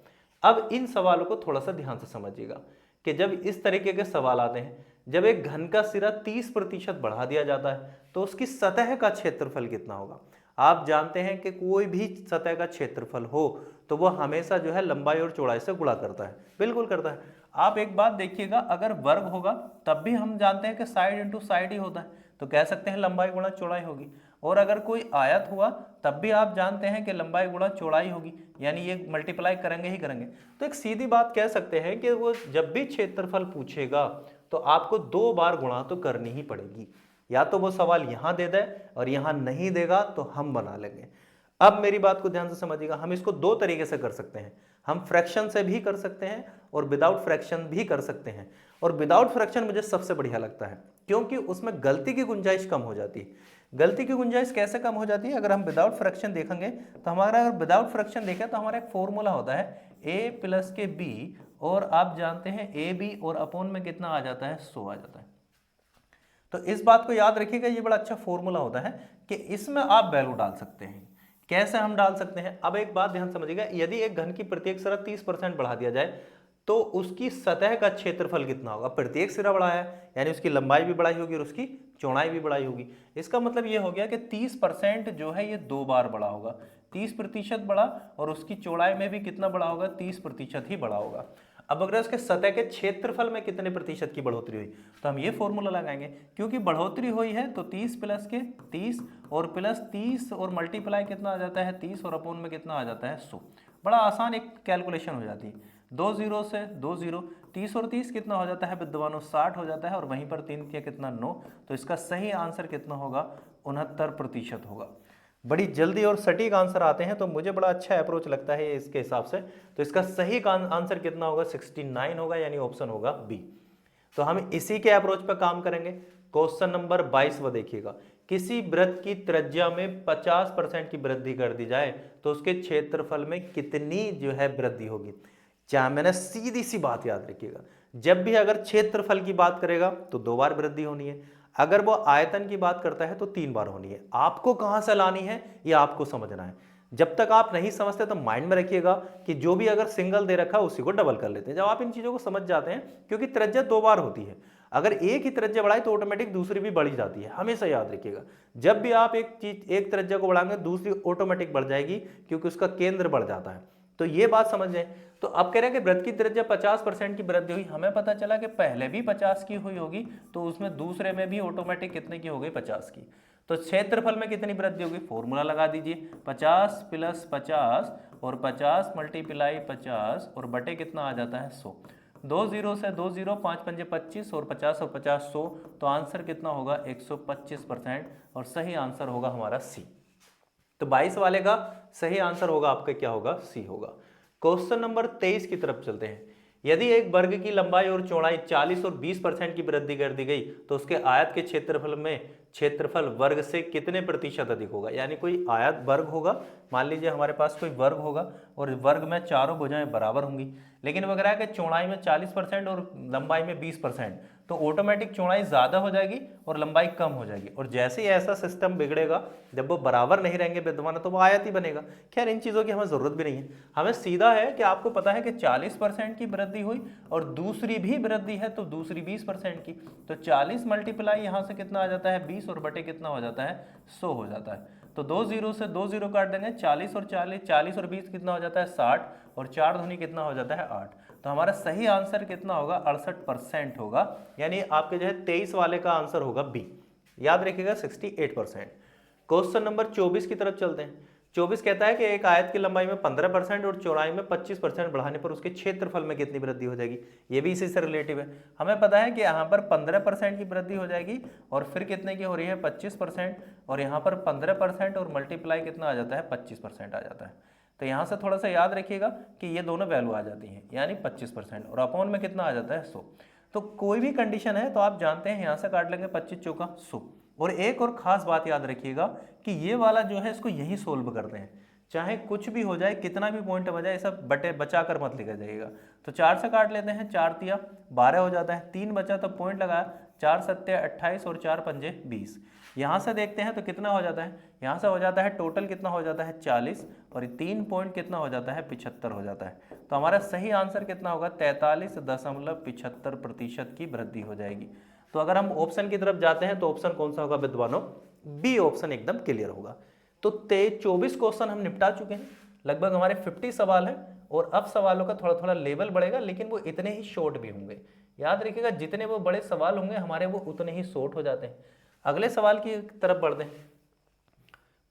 अब इन सवालों को थोड़ा सा ध्यान से समझिएगा कि जब इस तरीके के सवाल आते हैं, जब एक घन का सिरा 30% बढ़ा दिया जाता है तो उसकी सतह का क्षेत्रफल कितना होगा। आप जानते हैं कि कोई भी सतह का क्षेत्रफल हो तो वह हमेशा जो है लंबाई और चौड़ाई से गुणा करता है, बिल्कुल करता है। आप एक बात देखिएगा, अगर वर्ग होगा तब भी हम जानते हैं कि साइड इंटू साइड ही होता है, तो कह सकते हैं लंबाई गुणा चौड़ाई होगी। और अगर कोई आयत हुआ तब भी आप जानते हैं कि लंबाई गुणा चौड़ाई होगी, यानी ये मल्टीप्लाई करेंगे ही करेंगे। तो एक सीधी बात कह सकते हैं कि वो जब भी क्षेत्रफल पूछेगा तो आपको 2 बार गुणा तो करनी ही पड़ेगी। या तो वो सवाल यहां दे दे और यहां नहीं देगा तो हम बना लेंगे। अब मेरी बात को ध्यान से समझिएगा, हम इसको 2 तरीके से कर सकते हैं। हम फ्रैक्शन से भी कर सकते हैं और विदाउट फ्रैक्शन भी कर सकते हैं। और विदाउट फ्रैक्शन मुझे सबसे बढ़िया लगता है क्योंकि उसमें गलती की गुंजाइश कम हो जाती है। गलती की गुंजाइश कैसे कम हो जाती है, अगर हम विदाउट फ्रैक्शन देखेंगे तो हमारा, अगर विदाउट फ्रैक्शन देखें तो हमारा एक फॉर्मूला होता है a प्लस के b, और आप जानते हैं ए बी और अपोन में कितना आ जाता है, 100 आ जाता है। तो इस बात को याद रखिएगा, ये बड़ा अच्छा फॉर्मूला होता है कि इसमें आप वैल्यू डाल सकते हैं। कैसे हम डाल सकते हैं, अब एक बात ध्यान समझिएगा, यदि एक घन की प्रत्येक सिरा 30% बढ़ा दिया जाए तो उसकी सतह का क्षेत्रफल कितना होगा। प्रत्येक सिरा बढ़ा है यानी उसकी लंबाई भी बढ़ाई होगी और उसकी चौड़ाई भी बढ़ाई होगी। इसका मतलब ये हो गया कि 30% जो है ये 2 बार बढ़ा होगा, 30% बढ़ा, और उसकी चौड़ाई में भी कितना बढ़ा होगा, 30% ही बढ़ा होगा। अब अगर उसके सतह के क्षेत्रफल में कितने प्रतिशत की बढ़ोतरी हुई तो हम ये फॉर्मूला लगाएंगे, क्योंकि बढ़ोतरी हुई है तो 30 प्लस के 30 और प्लस 30 और मल्टीप्लाई कितना आ जाता है 30 और अपोन में कितना आ जाता है 100। बड़ा आसान एक कैलकुलेशन हो जाती है, 2 0 से 2 0, 30 और 30 कितना हो जाता है विद्वानों, 60 हो जाता है, और वहीं पर 3 किया कितना 9। तो इसका सही आंसर कितना होगा, 69% होगा। बड़ी जल्दी और सटीक आंसर आते हैं तो मुझे बड़ा अच्छा अप्रोच लगता है इसके हिसाब से। तो इसका सही आंसर कितना होगा, 69 होगा, यानी ऑप्शन होगा बी। तो हम इसी के अप्रोच पर काम करेंगे। क्वेश्चन नंबर 22 वो देखिएगा, किसी वृत्त की त्रिज्या में 50% की वृद्धि कर दी जाए तो उसके क्षेत्रफल में कितनी जो है वृद्धि होगी। चाहे मैंने सीधी सी बात याद रखिएगा, जब भी अगर क्षेत्रफल की बात करेगा तो 2 बार वृद्धि होनी है, अगर वो आयतन की बात करता है तो 3 बार होनी है। आपको कहां से लानी है ये आपको समझना है। जब तक आप नहीं समझते तो माइंड में रखिएगा कि जो भी अगर सिंगल दे रखा है उसी को डबल कर लेते हैं। जब आप इन चीजों को समझ जाते हैं, क्योंकि त्रिज्या 2 बार होती है, अगर एक ही त्रिज्या बढ़ाए तो ऑटोमेटिक दूसरी भी बढ़ी जाती है, हमेशा याद रखिएगा। जब भी आप एक त्रिज्या को बढ़ाएंगे दूसरी ऑटोमेटिक बढ़ जाएगी, क्योंकि उसका केंद्र बढ़ जाता है। तो ये बात समझ लें। तो अब कह रहे हैं कि वृत्त की त्रिज्या 50% की वृद्धि हुई। हमें पता चला कि पहले भी 50 की हुई होगी, तो उसमें दूसरे में भी ऑटोमेटिक कितने की हो गई, 50 की। तो क्षेत्रफल में कितनी वृद्धि होगी, फॉर्मूला लगा दीजिए, 50 + 50 और 50 × 50 और बटे कितना आ जाता है, 100। 2 0 से 2 0, 5 पंजे 25 और 50 और 50 100। तो आंसर कितना होगा, 125%। और सही आंसर होगा हमारा सी। तो 22 वाले का सही आंसर होगा आपका क्या होगा, सी होगा। क्वेश्चन नंबर 23 की तरफ चलते हैं। यदि एक वर्ग की लंबाई और चौड़ाई 40 और 20% की वृद्धि कर दी गई तो उसके आयत के क्षेत्रफल वर्ग से कितने प्रतिशत अधिक होगा। यानी कोई आयत वर्ग होगा, मान लीजिए हमारे पास कोई वर्ग होगा और वर्ग में चारों भुजाएं बराबर होंगी, लेकिन वो कह रहा है कि चौड़ाई में 40% और लंबाई में 20%, तो ऑटोमेटिक चौड़ाई ज़्यादा हो जाएगी और लंबाई कम हो जाएगी। और जैसे ही ऐसा सिस्टम बिगड़ेगा, जब वो बराबर नहीं रहेंगे विद्यमान, तो वो आयत ही बनेगा। खैर इन चीज़ों की हमें ज़रूरत भी नहीं है, हमें सीधा है कि आपको पता है कि 40% की वृद्धि हुई और दूसरी भी वृद्धि है तो दूसरी 20% की। तो 40 मल्टीप्लाई यहाँ से कितना आ जाता है, 20 और बटे कितना हो जाता है, 100 हो जाता है। तो 2 0 से 2 0 काट देंगे, 40 और 20 कितना हो जाता है, 60 और 4 दूनी कितना हो जाता है, 8। तो हमारा सही आंसर कितना होगा, 68% होगा। यानी आपके जो है 23 वाले का आंसर होगा बी। याद रखिएगा 68%। क्वेश्चन नंबर 24 की तरफ चलते हैं। 24 कहता है कि एक आयत की लंबाई में 15% और चौड़ाई में 25% बढ़ाने पर उसके क्षेत्रफल में कितनी वृद्धि हो जाएगी। ये भी इसी से रिलेटिव है। हमें पता है कि यहाँ पर 15% की वृद्धि हो जाएगी और फिर कितने की हो रही है, 25%, और यहाँ पर 15% और मल्टीप्लाई कितना आ जाता है, 25% आ जाता है। तो यहाँ से थोड़ा सा याद रखिएगा कि ये दोनों वैल्यू आ जाती हैं, यानी 25%, और अपॉन में कितना आ जाता है, 100। तो कोई भी कंडीशन है तो आप जानते हैं यहाँ से काट लेंगे 25 चौका 100। और एक और खास बात याद रखिएगा कि ये वाला जो है इसको यही सोल्व करते हैं, चाहे कुछ भी हो जाए, कितना भी पॉइंट बजाए, सब बटे बचा कर मत लिखा जाएगा। तो 4 से काट लेते हैं, 4 तिया 12 हो जाता है, 3 बचा तो पॉइंट लगाया, 4 सत्ते 28 और 4 पंजे 20। यहाँ से देखते हैं तो कितना हो जाता है, यहाँ से हो जाता है टोटल कितना हो जाता है, 40, और 3 पॉइंट कितना हो जाता है, 75 हो जाता है। तो हमारा सही आंसर कितना होगा, 43.75% की वृद्धि हो जाएगी। तो अगर हम ऑप्शन की तरफ जाते हैं तो ऑप्शन कौन सा होगा विद्वानों, बी ऑप्शन एकदम क्लियर होगा। तो 24 क्वेश्चन हम निपटा चुके हैं, लगभग हमारे 50 सवाल हैं, और अब सवालों का थोड़ा थोड़ा लेवल बढ़ेगा, लेकिन वो इतने ही शॉर्ट भी होंगे। याद रखिएगा जितने वो बड़े सवाल होंगे हमारे, वो उतने ही शॉर्ट हो जाते हैं। अगले सवाल की तरफ बढ़ते हैं।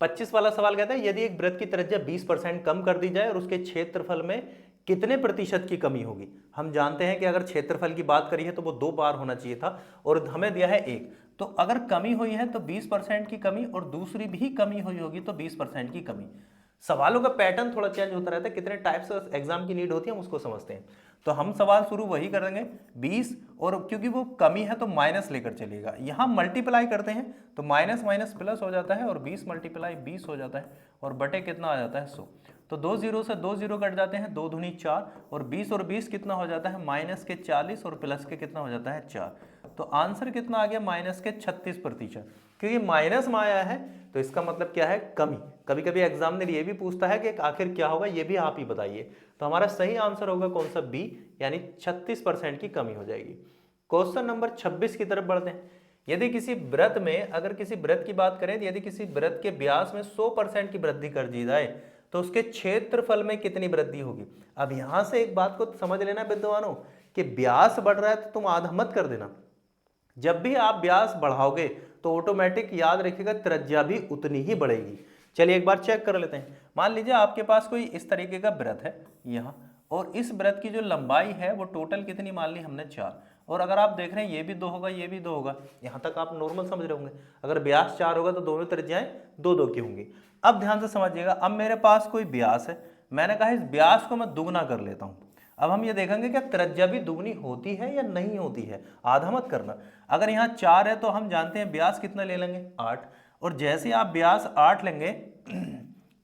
25 वाला सवाल कहता है यदि एक वृत्त की त्रिज्या 20% कम कर दी जाए और उसके क्षेत्रफल में कितने प्रतिशत की कमी होगी। हम जानते हैं कि अगर क्षेत्रफल की बात करी है तो वो 2 बार होना चाहिए था, और हमें दिया है 1। तो अगर कमी हुई है तो 20% की कमी, और दूसरी भी कमी हुई होगी तो 20% की कमी। सवालों का पैटर्न थोड़ा चेंज होता रहता है, कितने टाइप्स ऑफ एग्जाम की नीड होती है हम उसको समझते हैं। तो हम सवाल शुरू वही करेंगे 20, और क्योंकि वो कमी है तो माइनस लेकर चलिएगा। यहाँ मल्टीप्लाई करते हैं तो माइनस माइनस प्लस हो जाता है, और 20 मल्टीप्लाई 20 हो जाता है, और बटे कितना आ जाता है, 100। तो 2 0 से 2 0 कट जाते हैं, 2 दूनी 4, और 20 और 20 कितना हो जाता है, माइनस के 40 और प्लस के कितना हो जाता है, 4। तो आंसर कितना आ गया, माइनस के 36%। क्योंकि माइनस में आया है तो इसका मतलब क्या है, कमी। कभी कभी एग्जामिनर ये भी पूछता है कि आखिर क्या होगा, ये भी आप ही बताइए। तो हमारा सही आंसर होगा कौन सा, बी, यानी 36% की कमी हो जाएगी। क्वेश्चन नंबर 26 की तरफ बढ़ते हैं। यदि किसी व्रत में, अगर किसी व्रत की बात करें, यदि किसी व्रत के व्यास में 100% की वृद्धि कर दी जाए तो उसके क्षेत्रफल में कितनी वृद्धि होगी। अब यहां से एक बात को समझ लेना विद्वानों, कि व्यास बढ़ रहा है तो तुम आधा मत कर देना। जब भी आप व्यास बढ़ाओगे तो ऑटोमेटिक याद रखिएगा त्रिज्या भी उतनी ही बढ़ेगी। चलिए एक बार चेक कर लेते हैं। मान लीजिए आपके पास कोई इस तरीके का व्रत है यहाँ, और इस व्रत की जो लंबाई है वो टोटल कितनी मान ली हमने, 4। और अगर आप देख रहे हैं ये भी 2 होगा, ये भी 2 होगा, यहाँ तक आप नॉर्मल समझ रहे होंगे। अगर व्यास 4 होगा तो दोनों त्रिज्याएं 2-2 की होंगी। अब ध्यान से समझिएगा, अब मेरे पास कोई व्यास है, मैंने कहा इस व्यास को मैं दुगना कर लेता हूँ। अब हम ये देखेंगे कि त्रिज्या भी दुगनी होती है या नहीं होती है, आधा मत करना। अगर यहाँ 4 है तो हम जानते हैं व्यास कितना ले लेंगे, 8, और जैसे आप व्यास 8 लेंगे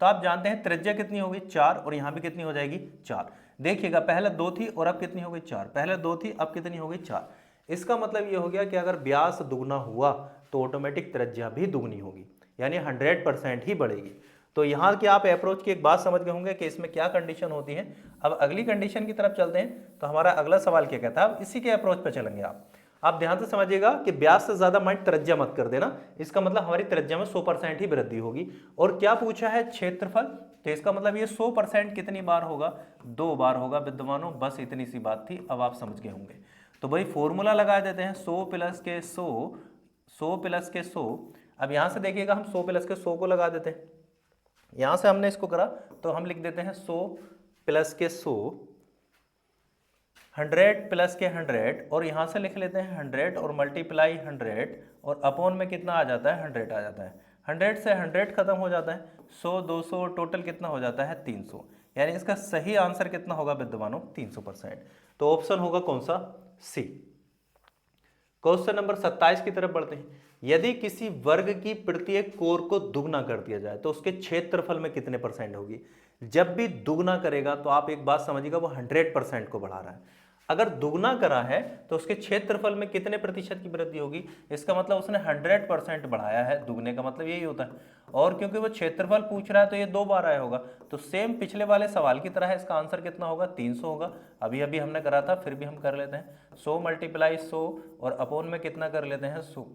तो आप जानते हैं त्रिज्या कितनी होगी 4 और यहाँ भी कितनी हो जाएगी 4। देखिएगा पहले 2 थी और अब कितनी हो गई 4, पहले 2 थी अब कितनी हो गई 4। इसका मतलब ये हो गया कि अगर व्यास दुगना हुआ तो ऑटोमेटिक त्रिज्या भी दुगनी होगी, यानी 100% ही बढ़ेगी। तो यहाँ की आप अप्रोच की एक बात समझ गए होंगे कि इसमें क्या कंडीशन होती है। अब अगली कंडीशन की तरफ चलते हैं। तो हमारा अगला सवाल क्या कहता है, अब इसी के अप्रोच पे चलेंगे। आप ध्यान से समझिएगा कि व्यास से ज्यादा माइंड त्रिज्या मत कर देना, इसका मतलब हमारी त्रिज्या में 100% ही वृद्धि होगी। और क्या पूछा है, क्षेत्रफल, तो इसका मतलब ये 100% कितनी बार होगा, 2 बार होगा विद्वानों, बस इतनी सी बात थी, अब आप समझ गए होंगे। तो भाई फॉर्मूला लगा देते हैं 100 प्लस के 100, 100 प्लस के 100। अब यहां से देखिएगा हम 100 प्लस के 100 को लगा देते हैं, यहां से हमने इसको करा तो हम लिख देते हैं 100 प्लस के 100, 100 प्लस के 100, और यहां से लिख लेते हैं 100 और मल्टीप्लाई 100, और अपॉन में कितना आ जाता है 100 आ जाता है। 100 से 100 खत्म हो जाता है, 100 200 टोटल कितना हो जाता है 300, यानी इसका सही आंसर कितना होगा विद्वानों 300%। तो ऑप्शन होगा कौन सा, सी। क्वेश्चन नंबर 27 की तरफ बढ़ते हैं। यदि किसी वर्ग की प्रत्येक कोर को दुगना कर दिया जाए तो उसके क्षेत्रफल में कितने % होगी। जब भी दुगना करेगा तो आप एक बात समझिएगा, वो 100% को बढ़ा रहा है। अगर दुगना करा है तो उसके क्षेत्रफल में कितने प्रतिशत की वृद्धि होगी, इसका मतलब उसने 100% बढ़ाया है, दुगने का मतलब यही होता है। और क्योंकि वो क्षेत्रफल पूछ रहा है तो ये 2 बार आया होगा, तो सेम पिछले वाले सवाल की तरह है, इसका आंसर कितना होगा 300 होगा। अभी अभी हमने करा था, फिर भी हम कर लेते हैं 100 मल्टीप्लाई 100 और अपॉन में कितना कर लेते हैं 100,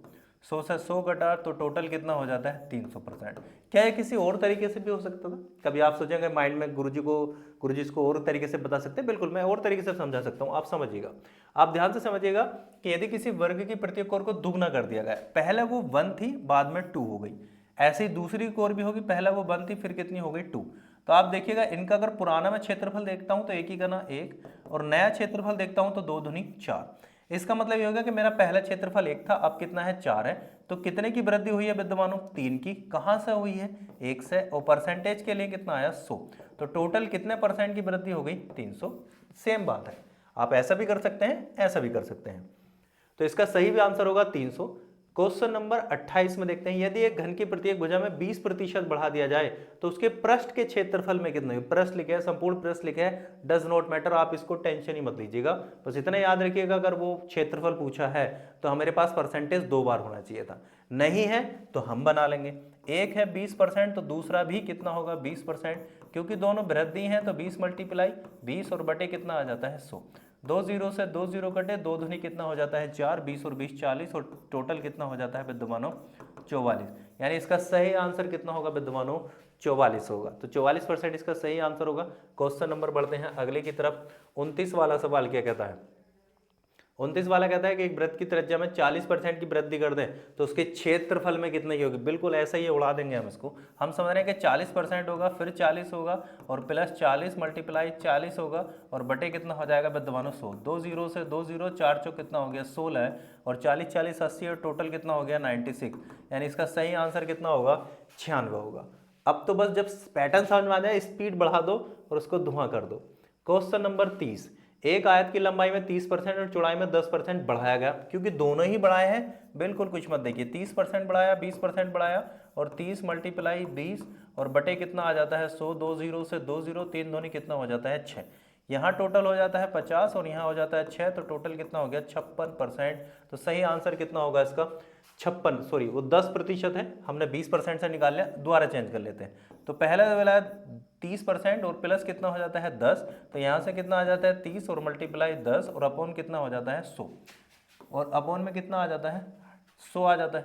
100 से 100 घटा तो टोटल कितना हो जाता है 300%। क्या ये किसी और तरीके से भी हो सकता था। कभी आप सोचेंगे माइंड में गुरुजी इसको और तरीके से बता सकते हैं, बिल्कुल मैं और तरीके से समझा सकता हूँ, आप समझिएगा। आप ध्यान से समझिएगा कि यदि किसी वर्ग की प्रत्येक कोर को दुगना कर दिया गया, पहले वो 1 थी बाद में 2 हो गई, ऐसे ही दूसरी कोर भी होगी, पहले वो 1 थी फिर कितनी हो गई 2। तो आप देखिएगा इनका अगर पुराना मैं क्षेत्रफल देखता हूं तो एक ही करना 1, और नया क्षेत्रफल देखता हूं तो 2 दूनी 4। इसका मतलब ये होगा कि मेरा पहला क्षेत्रफल 1 था, अब कितना है 4 है। तो कितने की वृद्धि हुई है विद्वानों 3 की। कहां से हुई है 1 से, और परसेंटेज के लिए कितना आया 100, तो टोटल कितने % की वृद्धि हो गई 300। सेम बात है, आप ऐसा भी कर सकते हैं ऐसा भी कर सकते हैं। तो इसका सही भी आंसर होगा 300। क्वेश्चन नंबर 28 में देखते हैं, यदि एक घन की प्रत्येक भुजा में 20% बढ़ा दिया जाए तो उसके पृष्ठ के क्षेत्रफल में कितना, पृष्ठ लिखे है, संपूर्ण पृष्ठ लिखे है, डज नॉट मैटर, आप इसको टेंशन ही मत लीजिएगा, बस इतना याद रखिएगा अगर वो क्षेत्रफल पूछा है तो हमारे पास परसेंटेज 2 बार होना चाहिए था, नहीं है तो हम बना लेंगे। एक है 20% तो दूसरा भी कितना होगा 20%, क्योंकि दोनों वृद्धि हैं तो 20 मल्टीप्लाई 20 और बटे कितना आ जाता है 100। 2 0 से 2 0 कटे, 2 दूनी कितना हो जाता है 4, 20 और 20 40, और टोटल कितना हो जाता है विद्वानों 44, यानी इसका सही आंसर कितना होगा विद्वानों 44 होगा। तो 44% इसका सही आंसर होगा। क्वेश्चन नंबर बढ़ते हैं अगले की तरफ। 29 वाला सवाल क्या कहता है, 29 वाला कहता है कि एक वृत्त की त्रिज्या में 40% की वृद्धि कर दें तो उसके क्षेत्रफल में कितने की होगी। बिल्कुल ऐसा ही उड़ा देंगे हम इसको, हम समझ रहे हैं कि 40% होगा, फिर 40 होगा और प्लस 40 मल्टीप्लाई 40 होगा और बटे कितना हो जाएगा विद्वानों 100। 2 0 से 2 0, 4 चौक कितना हो गया 16 और 40 40 80 और टोटल कितना हो गया 96, यानी इसका सही आंसर कितना होगा 96 होगा। अब तो बस जब पैटर्न समझ में आ जाए स्पीड बढ़ा दो और उसको धुआं कर दो। क्वेश्चन नंबर 30, एक आयत की लंबाई में 30% और चौड़ाई में 10% बढ़ाया गया, क्योंकि दोनों ही बढ़ाए हैं, बिल्कुल कुछ मत देखिए, 30% बढ़ाया 20% बढ़ाया और 30 मल्टीप्लाई 20 और बटे कितना आ जाता है 100। 2 0 से 2 0, 3 दूनी कितना हो जाता है 6, यहाँ टोटल हो जाता है 50 और यहाँ हो जाता है 6, तो टोटल कितना हो गया 56%। तो सही आंसर कितना होगा इसका 56, सॉरी वो 10% है, हमने 20% से निकाल लिया, दोबारा चेंज कर लेते हैं। तो पहला वाला 30% और प्लस कितना हो जाता है 10, तो यहाँ से कितना आ जाता है 30 और मल्टीप्लाई 10 और अपॉन कितना हो जाता है 100, और अपॉन में कितना आ जाता है 100 आ जाता है,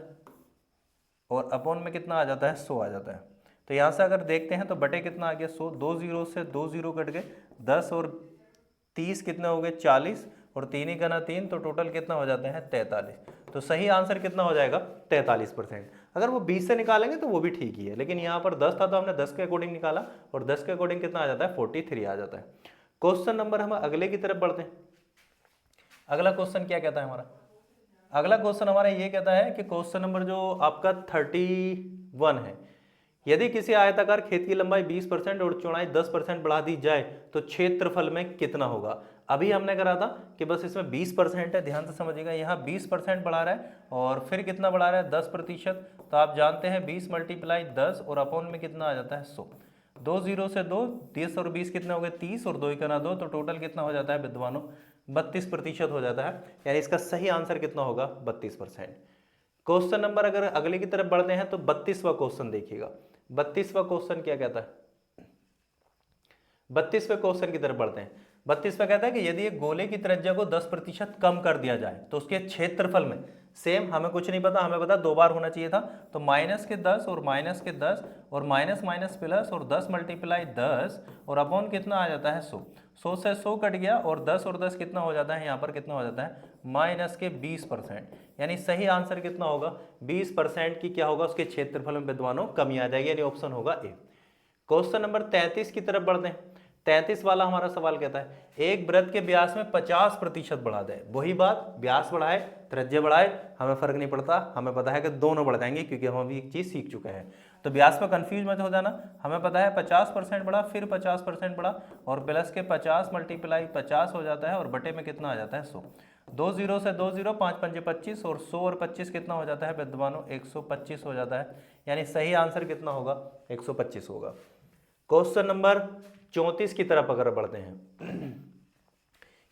और अपॉन में कितना आ जाता है 100 आ जाता है। तो यहाँ से अगर देखते हैं तो बटे कितना आ गया 100, 2 0 से 2 0 कट गए, 10 और 30 कितने हो गए 40 और 3 ही करना 3, तो टोटल कितना हो जाता है 43। तो सही आंसर कितना हो जाएगा 43%। अगर वो 20 से निकालेंगे तो वो भी ठीक ही है, लेकिन यहाँ पर 10 था तो हमने 10 के अकॉर्डिंग निकाला और 10 के अकॉर्डिंग कितना आ जाता है 43 आ जाता है। क्वेश्चन नंबर हम अगले की तरफ बढ़ते हैं। अगला क्वेश्चन क्या कहता है हमारा, अगला क्वेश्चन हमारा ये कहता है कि क्वेश्चन नंबर जो आपका 31 है, यदि किसी आयताकार खेत की लंबाई 20% और चौड़ाई 10% बढ़ा दी जाए तो क्षेत्रफल में कितना होगा। अभी हमने करा था कि बस इसमें 20% है, ध्यान से समझिएगा, यहाँ 20% बढ़ा रहा है और फिर कितना बढ़ा रहा है 10%। तो आप जानते हैं 20 मल्टीप्लाई 10 और अपॉन में कितना आ जाता है 100, दो जीरो से दो, 10 और 20 कितने हो गए 30 और 2 इकाना 2, तो टोटल कितना हो जाता है विद्वानों 32% हो जाता है। यानी इसका सही आंसर कितना होगा 32%। क्वेश्चन नंबर अगर अगले की तरफ बढ़ते हैं तो 32वां क्वेश्चन देखिएगा। 32वां क्वेश्चन क्या कहता है, 32वें क्वेश्चन की तरफ बढ़ते हैं। 32वां कहता है कि यदि एक गोले की त्रिज्या को 10% कम कर दिया जाए तो उसके क्षेत्रफल में, सेम हमें कुछ नहीं पता, हमें पता 2 बार होना चाहिए था, तो माइनस के 10 और माइनस के 10 और माइनस माइनस प्लस और 10 मल्टीप्लाई 10 और अपॉन कितना आ जाता है 100। 100 से 100 कट गया और 10 और 10 कितना हो जाता है, यहाँ पर कितना हो जाता है माइनस के 20%। यानी सही आंसर कितना होगा 20% की क्या होगा उसके क्षेत्रफल में विद्वानों कमी आ जाएगी, यानी ऑप्शन होगा ए। क्वेश्चन नंबर 33 की तरफ बढ़ते हैं। 33 वाला हमारा सवाल कहता है एक वृत्त के व्यास में 50% बढ़ा दे। वही बात, व्यास बढ़ाए त्रिज्या बढ़ाए हमें फर्क नहीं पड़ता, हमें पता है कि दोनों बढ़ जाएंगे क्योंकि हम अभी एक चीज सीख चुके हैं। तो व्यास में कंफ्यूज मत हो जाना, हमें पता है 50% बढ़ा फिर 50% बढ़ा और प्लस के 50 मल्टीप्लाई 50 हो जाता है और बटे में कितना आ जाता है 100। 2 जीरो से 2 जीरो, 5 पंजे 25 और 100 और 25 कितना हो जाता है विद्वानों 125 हो जाता है। यानी सही आंसर कितना होगा 125 होगा। क्वेश्चन नंबर 34 की तरफ अगर बढ़ते हैं,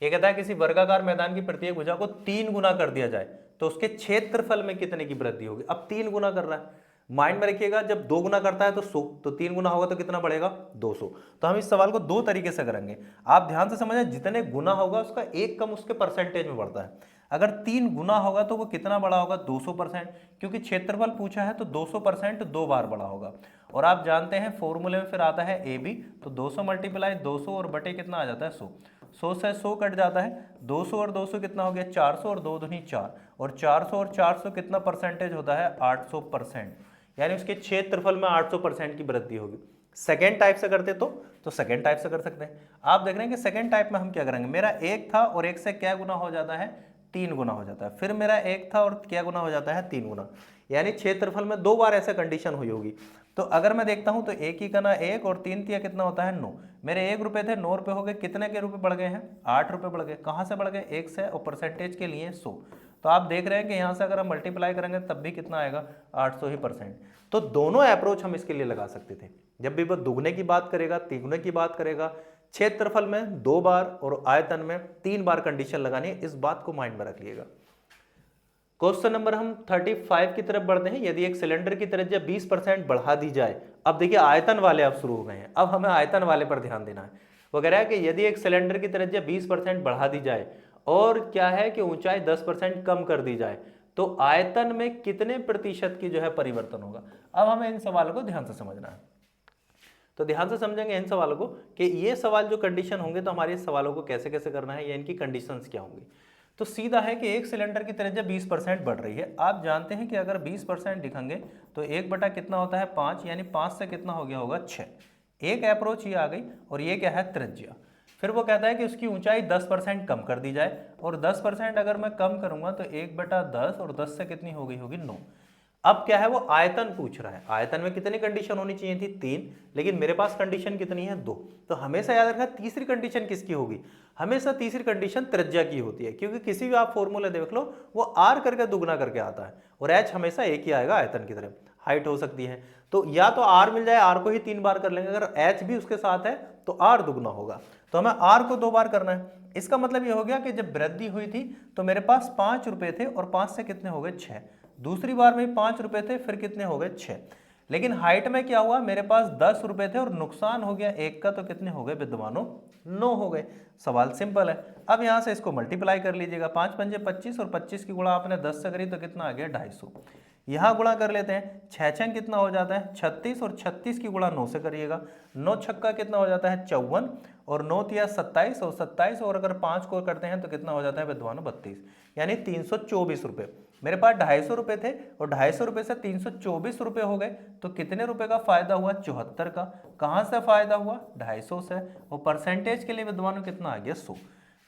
ये कहता है किसी वर्गाकार मैदान की प्रत्येक भुजा को 3 गुना कर दिया जाए तो उसके क्षेत्रफल में कितने की वृद्धि होगी। अब 3 गुना कर रहा है, माइंड में रखिएगा जब 2 गुना करता है तो 100, तो 3 गुना होगा तो कितना बढ़ेगा 200। तो हम इस सवाल को 2 तरीके से करेंगे, आप ध्यान से समझें, जितने गुना होगा उसका एक कम उसके परसेंटेज में बढ़ता है। अगर 3 गुना होगा तो वो कितना बड़ा होगा 200%, क्योंकि क्षेत्रफल पूछा है तो 200% 2 बार बड़ा होगा। और आप जानते हैं फॉर्मूले में फिर आता है ए बी, तो 200 मल्टीप्लाई 200 और बटे कितना आ जाता है 100। 100 से 100 कट जाता है, 200 और 200 कितना हो गया 400 और 2 दूनी 4 और 400 और 400 कितना परसेंटेज होता है 800%। यानी उसके क्षेत्रफल में 800% की वृद्धि होगी। सेकेंड टाइप से करते तो सेकेंड टाइप से कर सकते हैं। आप देख रहे हैं कि सेकेंड टाइप में हम क्या करेंगे, मेरा एक था और एक से क्या गुना हो जाता है 3 गुना हो जाता है, फिर मेरा एक था और क्या गुना हो जाता है 3 गुना, यानी क्षेत्रफल में 2 बार ऐसे कंडीशन हुई होगी। तो अगर मैं देखता हूं तो एक ही कना 1 और 3 तिया कितना होता है 9। मेरे 1 रुपए थे 9 रुपए हो गए, कितने के रुपए बढ़ गए हैं 8 रुपए बढ़ गए। कहां से बढ़ गए 1 से, और परसेंटेज के लिए 100। तो आप देख रहे हैं कि यहां से अगर हम मल्टीप्लाई करेंगे तब भी कितना आएगा 800 ही %। तो दोनों अप्रोच हम इसके लिए लगा सकते थे, जब भी वो दुगने की बात करेगा तिगुने की बात करेगा, क्षेत्रफल में 2 बार और आयतन में 3 बार कंडीशन लगानी है, इस बात को माइंड में रखिएगा। क्वेश्चन नंबर हम 35 की तरफ बढ़ते हैं। यदि एक सिलेंडर की त्रिज्या 20% बढ़ा दी जाए, अब देखिए आयतन वाले अब शुरू हो गए हैं, अब हमें आयतन वाले पर ध्यान देना है। वो कह रहा है कि यदि एक सिलेंडर की त्रिज्या 20% बढ़ा दी जाए और क्या है कि ऊंचाई 10% कम कर दी जाए तो आयतन में कितने प्रतिशत की जो है परिवर्तन होगा। अब हमें इन सवालों को ध्यान से समझना है, तो ध्यान से समझेंगे इन सवालों को कि ये सवाल जो कंडीशन होंगे तो हमारे इस सवालों को कैसे कैसे करना है या इनकी कंडीशंस क्या होंगी। तो सीधा है कि एक सिलेंडर की त्रिज्या 20% बढ़ रही है। आप जानते हैं कि अगर 20% लिखेंगे तो 1 बटा कितना होता है 5, यानी 5 से कितना हो गया होगा 6। एक अप्रोच ये आ गई और ये क्या है त्रिज्या। फिर वो कहता है कि उसकी ऊंचाई 10% कम कर दी जाए, और 10% अगर मैं कम करूंगा तो 1 बटा 10 और 10 से कितनी हो गई होगी 9। अब क्या है वो आयतन पूछ रहा है, आयतन में कितनी कंडीशन होनी चाहिए थी 3, लेकिन मेरे पास कंडीशन कितनी है 2। तो हमेशा याद रखना तीसरी कंडीशन किसकी होगी, हमेशा तीसरी कंडीशन त्रिज्या की होती है, क्योंकि किसी भी आप फॉर्मूले देख लो वो आर करके दुगना करके आता है और एच हमेशा एक ही आएगा आयतन की तरफ। हाइट हो सकती है तो या तो आर मिल जाए, आर को ही 3 बार कर लेंगे, अगर एच भी उसके साथ है तो आर दुगना होगा, तो हमें आर को 2 बार करना है। इसका मतलब ये हो गया कि जब वृद्धि हुई थी तो मेरे पास 5 रुपए थे और 5 से कितने हो गए 6, दूसरी बार में 5 रुपए थे फिर कितने हो गए 6, लेकिन हाइट में क्या हुआ मेरे पास 10 रुपए थे और नुकसान हो गया 1 का, तो कितने हो गए विद्वानों 9 हो गए। सवाल सिंपल है। अब यहां से इसको मल्टीप्लाई कर लीजिएगा, 5 पंजे 25 और 25 की गुणा आपने 10 से करी तो कितना आ गया 250। यहां गुणा कर लेते हैं, 6 छंग कितना हो जाता है 36 और 36 की गुणा 9 से करिएगा, 9 छक्का कितना हो जाता है 54 और 9 तिया 27 और 27 और अगर 5 को करते हैं तो कितना हो जाता है विद्वानों 32, यानी 324 रुपए। मेरे पास 250 रुपए थे और 250 रुपए से 324 रुपए हो गए, तो कितने रुपए का फायदा हुआ 74 का। कहां से फायदा हुआ 250 से, और परसेंटेज के लिए विद्वानों कितना आ गया 100।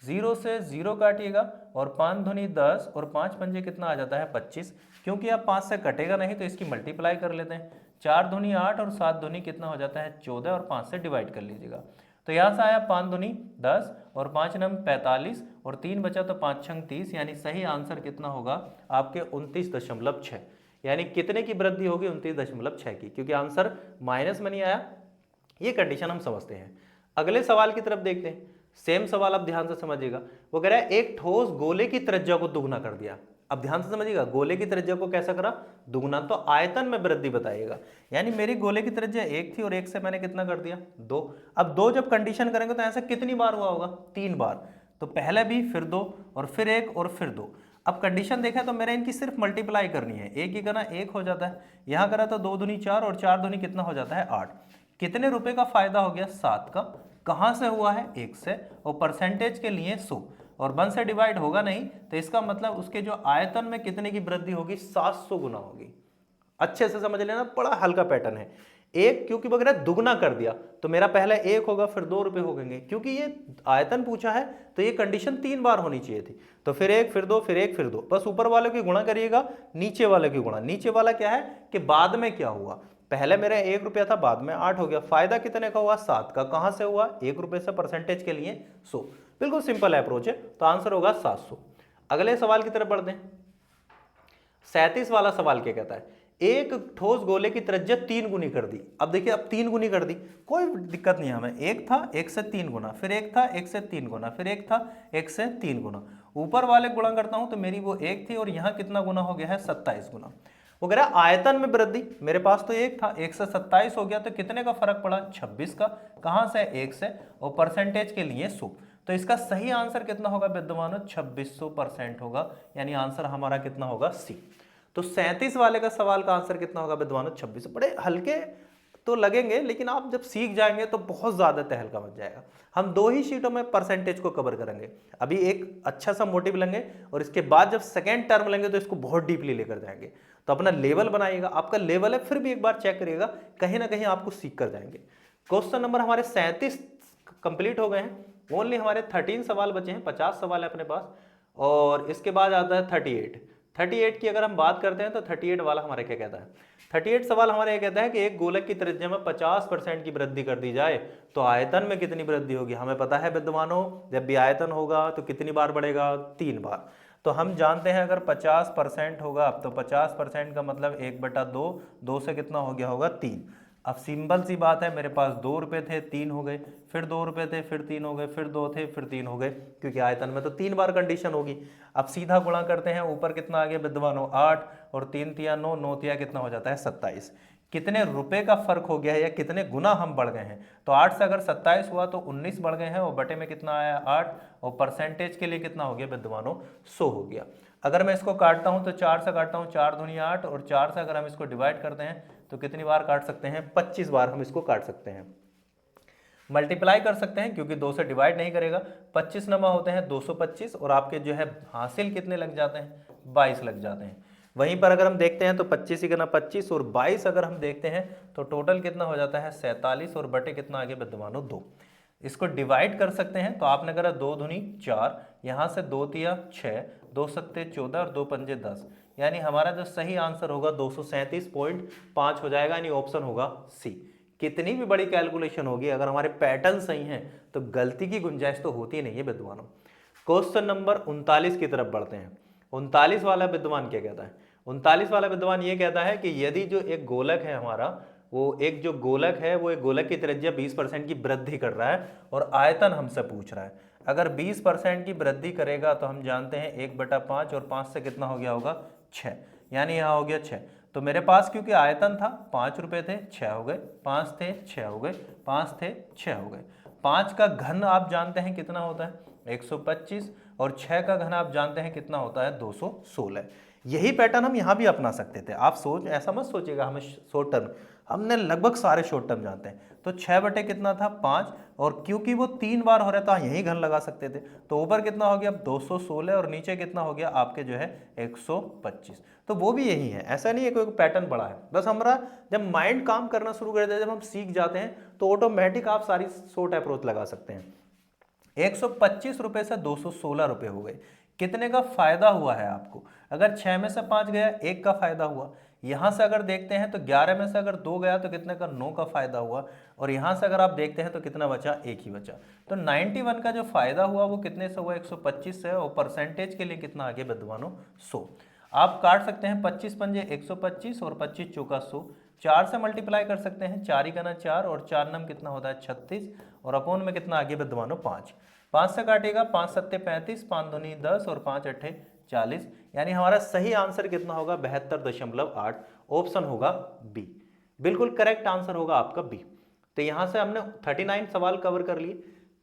0 से 0 काटिएगा और 5 दूनी 10 और 5 पंजे कितना आ जाता है 25, क्योंकि अब 5 से कटेगा नहीं तो इसकी मल्टीप्लाई कर लेते हैं, 4 दूनी 8 और 7 दूनी कितना हो जाता है 14 और 5 से डिवाइड कर लीजिएगा, तो यहाँ से आया 5 दूनी 10 और 5 नम 45 और 3 बचा तो 5 छंग 30, यानी सही आंसर कितना होगा आपके 29.6, यानी कितने की वृद्धि होगी 29.6 की, क्योंकि आंसर माइनस में नहीं आया, ये कंडीशन हम समझते हैं। अगले सवाल की तरफ देखते हैं। सेम सवाल आप ध्यान से समझिएगा। वो कह रहा है एक ठोस गोले की त्रिज्या को दुगना कर दिया। अब ध्यान से समझिएगा, गोले की त्रिज्या को कैसा करा? दुगना। तो आयतन में वृद्धि बताइएगा। यानी मेरी गोले की त्रिज्या 1 थी और 1 से मैंने कितना कर दिया? 2। अब 2 जब कंडीशन करेंगे तो ऐसा कितनी बार हुआ होगा? 3 बार। तो पहले भी, फिर 2 और फिर 1 और फिर 2। अब कंडीशन देखें तो मेरे इनकी सिर्फ मल्टीप्लाई करनी है। 1 ही करना 1 हो जाता है, यहाँ करा तो 2 दूनी 4 और 4 दूनी कितना हो जाता है? 8। कितने रुपए का फायदा हो गया? 7 का। कहाँ से हुआ है? 1 से। और परसेंटेज के लिए 100 और 1 से डिवाइड होगा नहीं, तो इसका मतलब उसके जो आयतन में कितने की वृद्धि होगी? 700 गुना होगी। अच्छे से समझ लेना, बड़ा हल्का पैटर्न है। एक क्योंकि वगैरह दुगना कर दिया तो मेरा पहला 1 होगा, फिर 2 रुपए हो गएंगे। क्योंकि ये आयतन पूछा है तो ये कंडीशन 3 बार होनी चाहिए थी। तो फिर 1 फिर 2 फिर 1 फिर 2, बस ऊपर वाले की गुणा करिएगा, नीचे वाले की गुणा। नीचे वाला क्या है कि बाद में क्या हुआ? पहले मेरा 1 रुपया था, बाद में 8 हो गया। फायदा कितने का हुआ? 7 का। कहां से हुआ? 1 रुपये से। परसेंटेज के लिए 100। बिल्कुल सिंपल अप्रोच है, तो आंसर होगा 700। अगले सवाल की तरफ बढ़ते हैं। 37 वाला सवाल क्या कहता है? एक ठोस गोले की त्रिज्या 3 गुनी कर दी। अब देखिए, अब 3 गुनी कर दी, कोई दिक्कत नहीं है हमें। 1 था 1 से 3 गुना, फिर 1 था 1 से 3 गुना, फिर 1 था 1 से 3 गुना। ऊपर वाले गुणा करता हूं तो मेरी वो 1 थी और यहां कितना गुना हो गया है? 27 गुना। वो कह रहा है आयतन में वृद्धि। मेरे पास तो 1 था, 1 से 27 हो गया, तो कितने का फर्क पड़ा? 26 का। कहां से? 1 से। और परसेंटेज के लिए 100। तो इसका सही आंसर कितना होगा विद्वानों? 2600% होगा। यानी आंसर हमारा कितना होगा? सी। तो 37 वाले का सवाल का आंसर कितना होगा विद्वानों? 26। बड़े हल्के तो लगेंगे, लेकिन आप जब सीख जाएंगे तो बहुत ज्यादा तहलका मच जाएगा। हम 2 ही शीटों में परसेंटेज को कवर करेंगे। अभी एक अच्छा सा मोटिव लेंगे और इसके बाद जब सेकेंड टर्म लेंगे तो इसको बहुत डीपली लेकर जाएंगे। तो अपना लेवल बनाइएगा। आपका लेवल है, फिर भी एक बार चेक करिएगा, कहीं ना कहीं आपको सीख कर जाएंगे। क्वेश्चन नंबर हमारे 37 कंप्लीट हो गए हैं। ओनली हमारे 13 सवाल बचे हैं। 50 सवाल है अपने पास। और इसके बाद आता है 38 की अगर हम बात करते हैं तो 38 वाला हमारे क्या कहता है? 38 सवाल हमारे ये कहता है कि एक गोलक की त्रिज्या में 50% की वृद्धि कर दी जाए तो आयतन में कितनी वृद्धि होगी? हमें पता है विद्वानों, जब भी आयतन होगा तो कितनी बार बढ़ेगा? 3 बार। तो हम जानते हैं अगर 50% होगा तो 50% का मतलब 1/2, 2 से कितना हो गया होगा? 3। अब सिंपल सी बात है, मेरे पास 2 रुपए थे, 3 हो गए, फिर 2 रुपए थे, फिर 3 हो गए, फिर 2 थे, फिर 3 हो गए, क्योंकि आयतन में तो 3 बार कंडीशन होगी। अब सीधा गुणा करते हैं, ऊपर कितना आ गया विद्वानों? 8 और 3 तिया 9, 9 तिया कितना हो जाता है? 27। कितने रुपए का फर्क हो गया है या कितने गुना हम बढ़ गए हैं? तो 8 से अगर 27 हुआ तो 19 बढ़ गए हैं और बटे में कितना आया? 8। और परसेंटेज के लिए कितना हो गया विद्वानों? 100 हो गया। अगर मैं इसको काटता हूं तो 4 से काटता हूं, 4 दूनी 8 और 4 से अगर हम इसको डिवाइड करते हैं तो कितनी बार काट सकते हैं? 25 बार हम इसको काट सकते हैं। मल्टीप्लाई कर सकते हैं क्योंकि 2 से डिवाइड नहीं करेगा। 25 नमा होते हैं 225 और आपके जो है हासिल कितने लग जाते हैं? 22 लग जाते हैं। वहीं पर अगर हम देखते हैं तो 25 ही करना 25 और 22 अगर हम देखते हैं तो टोटल कितना हो जाता है? 47 और बटे कितना आगे विद्वानों? 2। इसको डिवाइड कर सकते हैं तो आपने करा 2 दूनी 4, यहाँ से 2 तिया 6, 2 सत्ते 14 और 2 पंजे 10। यानी हमारा जो सही आंसर होगा 237.5 हो जाएगा, यानी ऑप्शन होगा सी। कितनी भी बड़ी कैलकुलेशन होगी, अगर हमारे पैटर्न सही हैं तो गलती की गुंजाइश तो होती नहीं है विद्वानों। क्वेश्चन नंबर 39 की तरफ बढ़ते हैं। 39 वाला विद्वान क्या कहता है? 39 वाला विद्वान ये कहता है कि यदि जो एक गोलक है हमारा, वो एक जो गोलक है वो एक गोलक की त्रिज्या 20% की वृद्धि कर रहा है और आयतन हमसे पूछ रहा है। अगर 20% की वृद्धि करेगा तो हम जानते हैं 1/5 और 5 से कितना हो गया होगा? 6। यानी यहाँ हो गया 6। तो मेरे पास क्योंकि आयतन था 5 रुपए थे, 6 हो गए, 5 थे 6 हो गए, 5 थे 6 हो गए। 5 का घन आप जानते हैं कितना होता है? 125 और 6 का घन आप जानते हैं कितना होता है? 216। यही पैटर्न हम यहाँ भी अपना सकते थे। आप सोच ऐसा मत सोचिएगा हमें शॉर्ट टर्म, हमने लगभग सारे शॉर्ट टर्म जानते हैं। तो 6 बटे कितना था? 5, और क्योंकि वो 3 बार हो रहा था यही घन लगा सकते थे। तो ऊपर कितना हो गया? 216 और नीचे कितना हो गया आपके जो है 125। तो वो भी यही है, ऐसा नहीं है कोई पैटर्न बड़ा है। बस हमारा जब माइंड काम करना शुरू कर देता है, जब हम सीख जाते हैं तो ऑटोमेटिक आप सारी शॉर्ट अप्रोच लगा सकते हैं। 125 रुपए से 216 रुपए हो गए। कितने का फायदा हुआ है आपको? अगर 6 में से 5 गया 1 का फायदा हुआ। यहां से अगर देखते हैं तो 11 में से अगर 2 गया तो कितने का? 9 का फायदा हुआ। और यहां से अगर आप देखते हैं तो कितना बचा? 1 ही बचा। तो 91 का जो फायदा हुआ वो कितने से हुआ? 125 से। और परसेंटेज के लिए कितना आगे विद्वानों? 100। आप काट सकते हैं 25 पंजे 125 और 25 चौका 100। 4 से मल्टीप्लाई कर सकते हैं, 4 ही का 4 और 4 नम कितना होता है 36 और अपोन में कितना आगे विद्वानों 5, 5 से काटेगा 5 सत्ते 35, 5 दूनी 10 और 5 अट्ठे 40, यानी हमारा सही आंसर कितना होगा 72.8, ऑप्शन होगा बी, बिल्कुल करेक्ट आंसर होगा आपका बी। तो यहां से हमने 39 सवाल कवर कर लिए।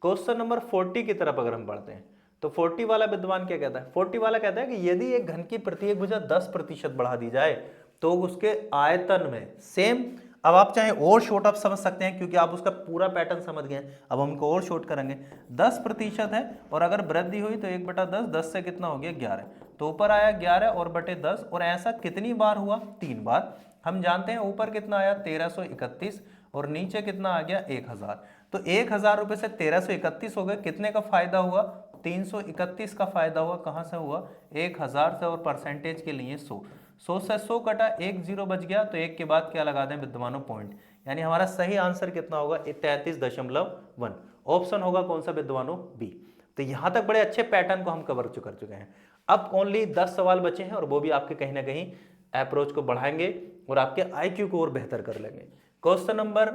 क्वेश्चन नंबर 40 की तरफ अगर हम बढ़ते हैं तो 40 वाला विद्वान क्या कहता है, 40 वाला कहता है कि यदि एक घन की प्रत्येक भुजा 10% बढ़ा दी जाए तो उसके आयतन में सेम, अब आप चाहे और शॉर्ट अप समझ सकते हैं क्योंकि आप उसका पूरा पैटर्न समझ गए हैं, अब हम इनको और शॉर्ट करेंगे। 10% है और अगर वृद्धि हुई तो 1/10, 10 से कितना हो गया 11, तो ऊपर आया 11 और बटे 10, और ऐसा कितनी बार हुआ 3 बार। हम जानते हैं ऊपर कितना आया 1331 और नीचे कितना आ गया 1000, तो 1000 रुपये से 1331 हो गए, कितने का फायदा हुआ 331 का फायदा हुआ, कहां से हुआ 1000 से, और परसेंटेज के लिए 100, 100 से 100 कटा, 1 0 बच गया, तो 1 के बाद क्या लगा दें विद्वानों पॉइंट, यानी हमारा सही आंसर कितना होगा 33.1, ऑप्शन होगा कौन सा विद्वानों बी। तो यहां तक बड़े अच्छे पैटर्न को हम कवर कर चुके हैं। अब ओनली 10 सवाल बचे हैं और वो भी आपके कहीं ना कहीं अप्रोच को बढ़ाएंगे और आपके IQ को और बेहतर कर लेंगे। क्वेश्चन नंबर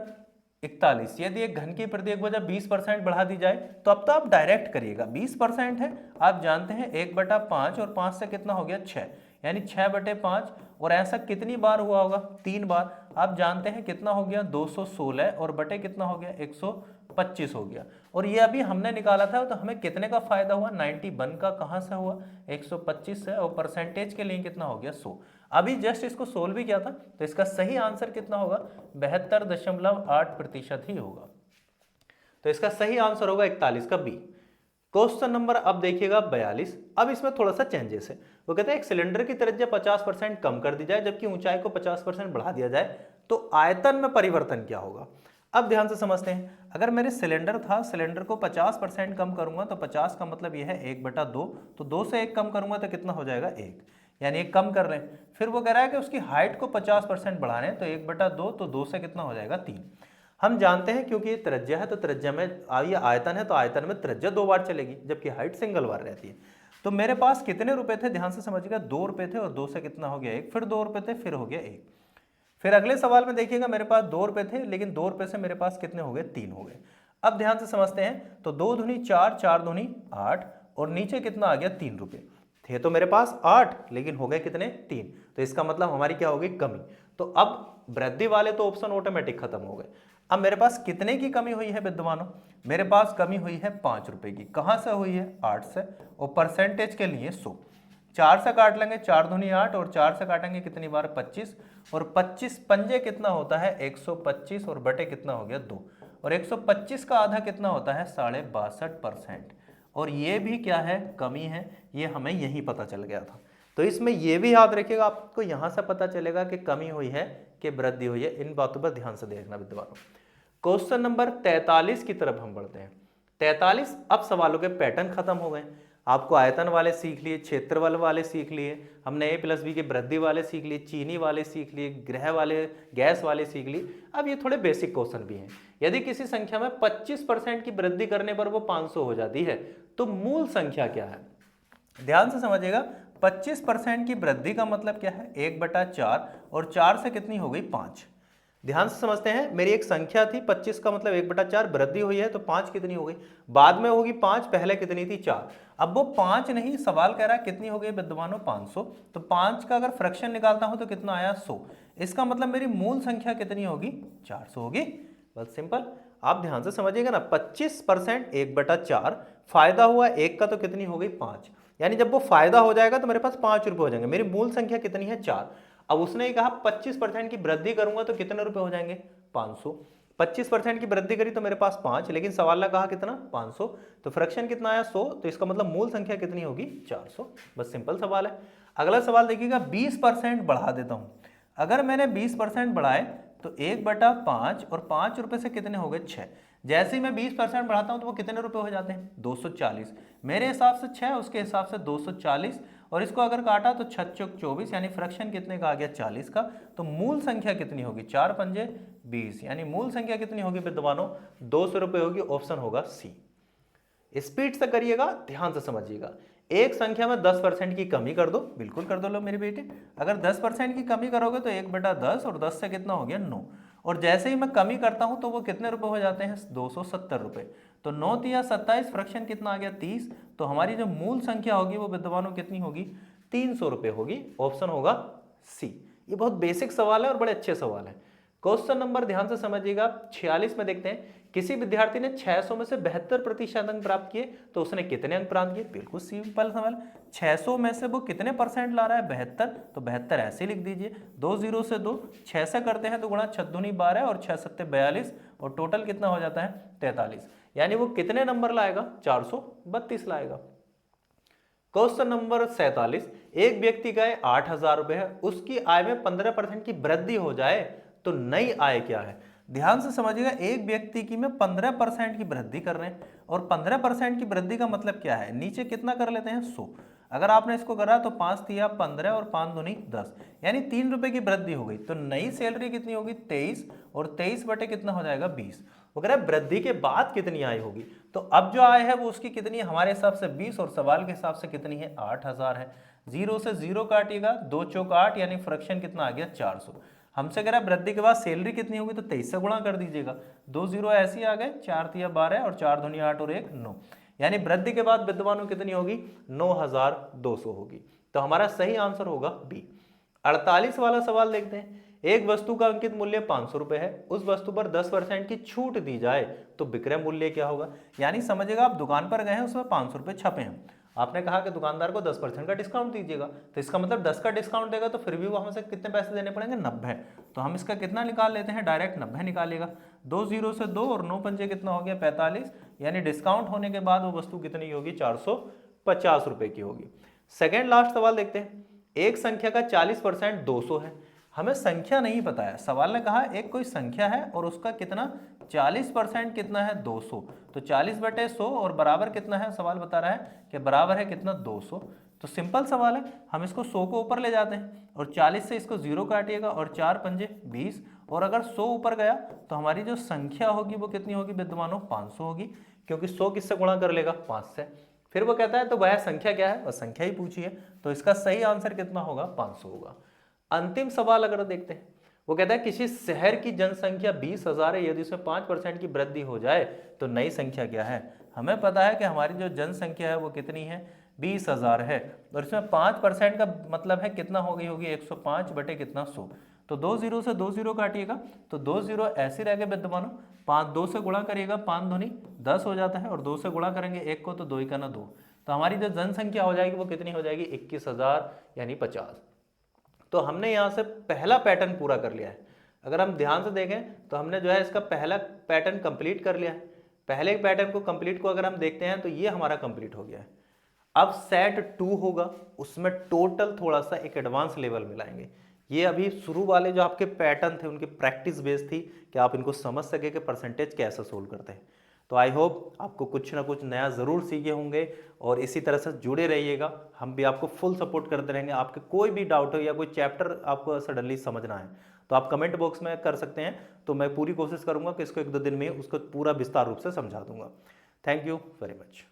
41, यदि एक घन की प्रत्येक भुजा 20% बढ़ा दी जाए, तो अब तो आप डायरेक्ट करिएगा, 20% है, आप जानते हैं 1/5 और 5 से कितना हो गया 6, यानी 6/5, और ऐसा कितनी बार हुआ होगा 3 बार, आप जानते हैं कितना हो गया 216 और बटे कितना हो गया 125 हो गया, और ये अभी हमने निकाला था तो हमें कितने का फायदा हुआ 91 का, कहां से हुआ 125 से, और परसेंटेज के लिए कितना हो गया 100। अभी जस्ट इसको सोल्व भी किया था, तो इसका सही आंसर कितना होगा 72.8% ही होगा, तो इसका सही आंसर होगा 41 का बी। क्वेश्चन नंबर अब देखिएगा 42, अब इसमें थोड़ा सा चेंजेस है। वो कहते हैं एक सिलेंडर की त्रिज्या 50% कम कर दी जाए जबकि ऊंचाई को 50% बढ़ा दिया जाए तो आयतन में परिवर्तन क्या होगा। अब ध्यान से समझते हैं, अगर मेरे सिलेंडर था, सिलेंडर को 50% कम करूंगा तो 50 का मतलब यह है 1/2, तो 2 से 1 कम करूंगा तो कितना हो जाएगा 1, यानी 1 कम कर लें। फिर वो कह रहा है कि उसकी हाइट को 50% बढ़ाने, तो 1/2, तो 2 से कितना हो जाएगा 3। हम जानते हैं क्योंकि ये त्रिज्या है तो त्रिज्या में ये आयतन है तो आयतन में त्रिज्या 2 बार चलेगी जबकि हाइट सिंगल बार रहती है। तो मेरे पास कितने रुपए थे, ध्यान से समझिएगा, 2 रुपए थे और 2 से कितना हो गया 1, फिर 2 रुपए थे, फिर हो गया 1। फिर अगले सवाल में देखिएगा मेरे पास 2 रुपए थे, लेकिन 2 रुपए से मेरे पास कितने हो गए 3 हो गए। अब ध्यान से समझते हैं, तो 2 दूनी 4, 4 दूनी 8 और नीचे कितना आ गया 3 रुपए, थे तो मेरे पास 8 लेकिन हो गए कितने 3, तो इसका मतलब हमारी क्या होगी कमी। तो अब वृद्धि वाले तो ऑप्शन ऑटोमेटिक खत्म हो गए। अब मेरे पास कितने की कमी हुई है विद्वानों, मेरे पास कमी हुई है 5 रुपए की, कहां से हुई है 8 से, और परसेंटेज के लिए 100, 4 से काट लेंगे, 4 दूनी 8 और 4 से काटेंगे कितनी बार 25, और 25 पंजे कितना होता है 125 और बटे कितना हो गया 2, और 125 का आधा कितना होता है 62.5%, और ये भी क्या है कमी है, ये हमें यही पता चल गया था। तो इसमें ये भी याद रखिएगा, आपको यहां से पता चलेगा कि कमी हुई है कि वृद्धि हुई है, इन बातों पर ध्यान से देखना विद्वानों। क्वेश्चन नंबर 43 की तरफ हम बढ़ते हैं। 43, अब सवालों के पैटर्न खत्म हो गए, आपको आयतन वाले सीख लिए, क्षेत्रफल वाले सीख लिए, हमने a+b के वृद्धि वाले सीख लिए, चीनी वाले सीख लिए, ग्रह वाले, गैस वाले सीख लिए। अब ये थोड़े बेसिक क्वेश्चन भी हैं। यदि किसी संख्या में 25% की वृद्धि करने पर वो 500 हो जाती है तो मूल संख्या क्या है। ध्यान से समझिएगा, 25% की वृद्धि का मतलब क्या है 1/4, और 4 से कितनी हो गई 5। ध्यान से समझते हैं, मेरी एक संख्या थी 25 का मतलब 1/4, वृद्धि हुई है तो 5 कितनी हो गई, बाद में होगी 5, पहले कितनी थी 4। अब वो 5 नहीं, सवाल कह रहा है कितनी हो गई विद्वानों 500, तो 5 का अगर फ्रैक्शन निकालता हूं तो कितना आया 100, इसका मतलब मेरी मूल संख्या कितनी होगी 400 होगी। बस सिंपल, आप ध्यान से समझिएगा ना, 25% 1/4, फायदा हुआ 1 का तो कितनी हो गई 5, यानी जब वो फायदा हो जाएगा तो मेरे पास 5 रुपए हो जाएंगे, मेरी मूल संख्या कितनी है 4। अब उसने कहा 25% की वृद्धि करूंगा तो कितने रुपए हो जाएंगे 500, 25% की वृद्धि करी तो मेरे पास 5, लेकिन सवाल ने कहा कितना 500, तो फ्रैक्शन कितना आया 100, तो इसका मतलब मूल संख्या कितनी होगी 400। बस सिंपल सवाल है। अगला सवाल देखिएगा, 20% बढ़ा देता हूं, अगर मैंने 20% बढ़ाए तो 1/5 और 5 रुपए से कितने हो गए 6, जैसे ही मैं 20% बढ़ाता हूं तो वो कितने रुपए हो जाते हैं 240, मेरे हिसाब से 6, उसके हिसाब से 240, और इसको अगर काटा तो 6 चौक 24, यानी फ्रैक्शन कितने का आ गया 40 का, तो मूल संख्या कितनी होगी 4 पंजे 20, यानी मूल संख्या कितनी होगी विद्वानों 200 रुपए होगी, ऑप्शन होगा सी। स्पीड से करिएगा, ध्यान से समझिएगा। एक संख्या में 10% की कमी कर दो, बिल्कुल कर दो लो मेरी बेटी। अगर 10% की कमी करोगे तो 1/10 और 10 से कितना हो गया 9, और जैसे ही मैं कमी करता हूं तो वो कितने रुपए हो जाते हैं 270 रुपए। तो 9 तिया 27, फ्रैक्शन कितना आ गया 30। तो हमारी जो मूल संख्या होगी वो विद्वानों कितनी होगी 300 रुपए होगी। ऑप्शन होगा सी। ये बहुत बेसिक सवाल है और बड़े अच्छे सवाल है। क्वेश्चन नंबर ध्यान से समझिएगा 46 में देखते हैं, किसी विद्यार्थी ने 600 में से 72% अंक प्राप्त किए तो उसने कितने अंक प्राप्त किए। बिल्कुल सिंपल सवाल, 600 में से वो कितने परसेंट ला रहा है 72, तो 72 ऐसे लिख दीजिए। 2 0 से 2, 6 से करते हैं तो गुणा 6 दूनी 12 और 6 सत्ते 42 और टोटल कितना हो जाता है 43। यानी वो कितने नंबर लाएगा 432 लाएगा। क्वेश्चन नंबर 47, एक व्यक्ति का आय 8,000 रुपए है, उसकी आय में 15% की वृद्धि हो जाए तो नई आय क्या है। ध्यान से समझिएगा, एक व्यक्ति की में 15% की वृद्धि कर रहे हैं और 15% की वृद्धि का मतलब क्या है, नीचे कितना कर लेते हैं 100। अगर आपने इसको करा तो 5 तिया 15 और 5 दूनी 10, यानी 3 रुपए की वृद्धि हो गई। तो नई सैलरी कितनी होगी 23 और 23 बटे कितना हो जाएगा 20। वो कह रहा है वृद्धि के बाद कितनी आय होगी, तो अब जो आय है वो उसकी कितनी है हमारे हिसाब से 20 और सवाल के हिसाब से कितनी है 8,000 है। 0 से 0 काटिएगा, 2 चौक 8 यानी फ्रैक्शन कितना आ गया 400। हमसे कह रहा है वृद्धि के बाद सैलरी कितनी होगी, तो 23 से गुणा कर दीजिएगा। 2 0 ऐसे ही आ गए, 4 तिया 12 और 4 दूनी 8 और 1 9, यानी वृद्धि के बाद विद्वानों कितनी होगी 9,200 होगी। तो हमारा सही आंसर होगा बी। 48 वाला सवाल देखते हैं, एक वस्तु का अंकित मूल्य 500 रुपए है, उस वस्तु पर 10% की छूट दी जाए तो विक्रय मूल्य क्या होगा। यानी समझिएगा आप दुकान पर गए हैं, उसमें 500 रुपए छपे हैं, आपने कहा कि दुकानदार को 10% का डिस्काउंट दीजिएगा, तो इसका मतलब 10 का डिस्काउंट देगा तो फिर भी वो हमसे कितने पैसे देने पड़ेंगे 90। तो हम इसका कितना निकाल लेते हैं, डायरेक्ट 90 निकालिएगा। 2 0 से 2 और 9 पंजे कितना हो गया 45, यानी डिस्काउंट होने के बाद वो वस्तु कितनी होगी 450 रुपए की होगी। सेकेंड लास्ट सवाल देखते हैं, एक संख्या का 40% 200 है, हमें संख्या नहीं पता है। सवाल ने कहा एक कोई संख्या है और उसका कितना 40% कितना है 200, तो 40/100 और बराबर कितना है, सवाल बता रहा है कि बराबर है कितना 200। तो सिंपल सवाल है, हम इसको 100 को ऊपर ले जाते हैं और 40 से इसको 0 काटिएगा और 4 पंजे 20, और अगर 100 ऊपर गया तो हमारी जो संख्या होगी वो कितनी होगी विद्वानों 500 होगी, क्योंकि 100 किससे गुणा कर लेगा 5 से। फिर वो कहता है तो वह संख्या क्या है, वह संख्या ही पूछी है, तो इसका सही आंसर कितना होगा 500 होगा। अंतिम सवाल अगर देखते हैं, वो कहता है किसी शहर की जनसंख्या 20,000 है, यदि उसमें 5% की वृद्धि हो जाए तो नई संख्या क्या है। हमें पता है कि हमारी जो जनसंख्या है वो कितनी है 20,000 है, और इसमें 5% का मतलब है कितना हो गई होगी 105 बटे कितना 100। तो 2 0 से 2 0 काटिएगा तो 2 0 ऐसे रह गए विद्वानों, 5 2 से गुणा करिएगा 5 दूनी 10 हो जाता है, और 2 से गुणा करेंगे 1 को तो 2 ही का ना 2, तो हमारी जो जनसंख्या हो जाएगी वो कितनी हो जाएगी 21,000 यानी 50। तो हमने यहाँ से पहला पैटर्न पूरा कर लिया है। अगर हम ध्यान से देखें तो हमने जो है इसका पहला पैटर्न कंप्लीट कर लिया है। पहले पैटर्न को कंप्लीट को अगर हम देखते हैं तो ये हमारा कंप्लीट हो गया है। अब सेट 2 होगा, उसमें टोटल थोड़ा सा एक एडवांस लेवल मिलाएंगे। ये अभी शुरू वाले जो आपके पैटर्न थे उनकी प्रैक्टिस बेस थी कि आप इनको समझ सके कि परसेंटेज कैसे सोल्व करते हैं। तो आई होप आपको कुछ ना कुछ नया ज़रूर सीखे होंगे, और इसी तरह से जुड़े रहिएगा। हम भी आपको फुल सपोर्ट करते रहेंगे। आपके कोई भी डाउट हो या कोई चैप्टर आपको सडनली समझना है तो आप कमेंट बॉक्स में कर सकते हैं, तो मैं पूरी कोशिश करूंगा कि इसको 1-2 दिन में उसको पूरा विस्तार रूप से समझा दूंगा। Thank you very much.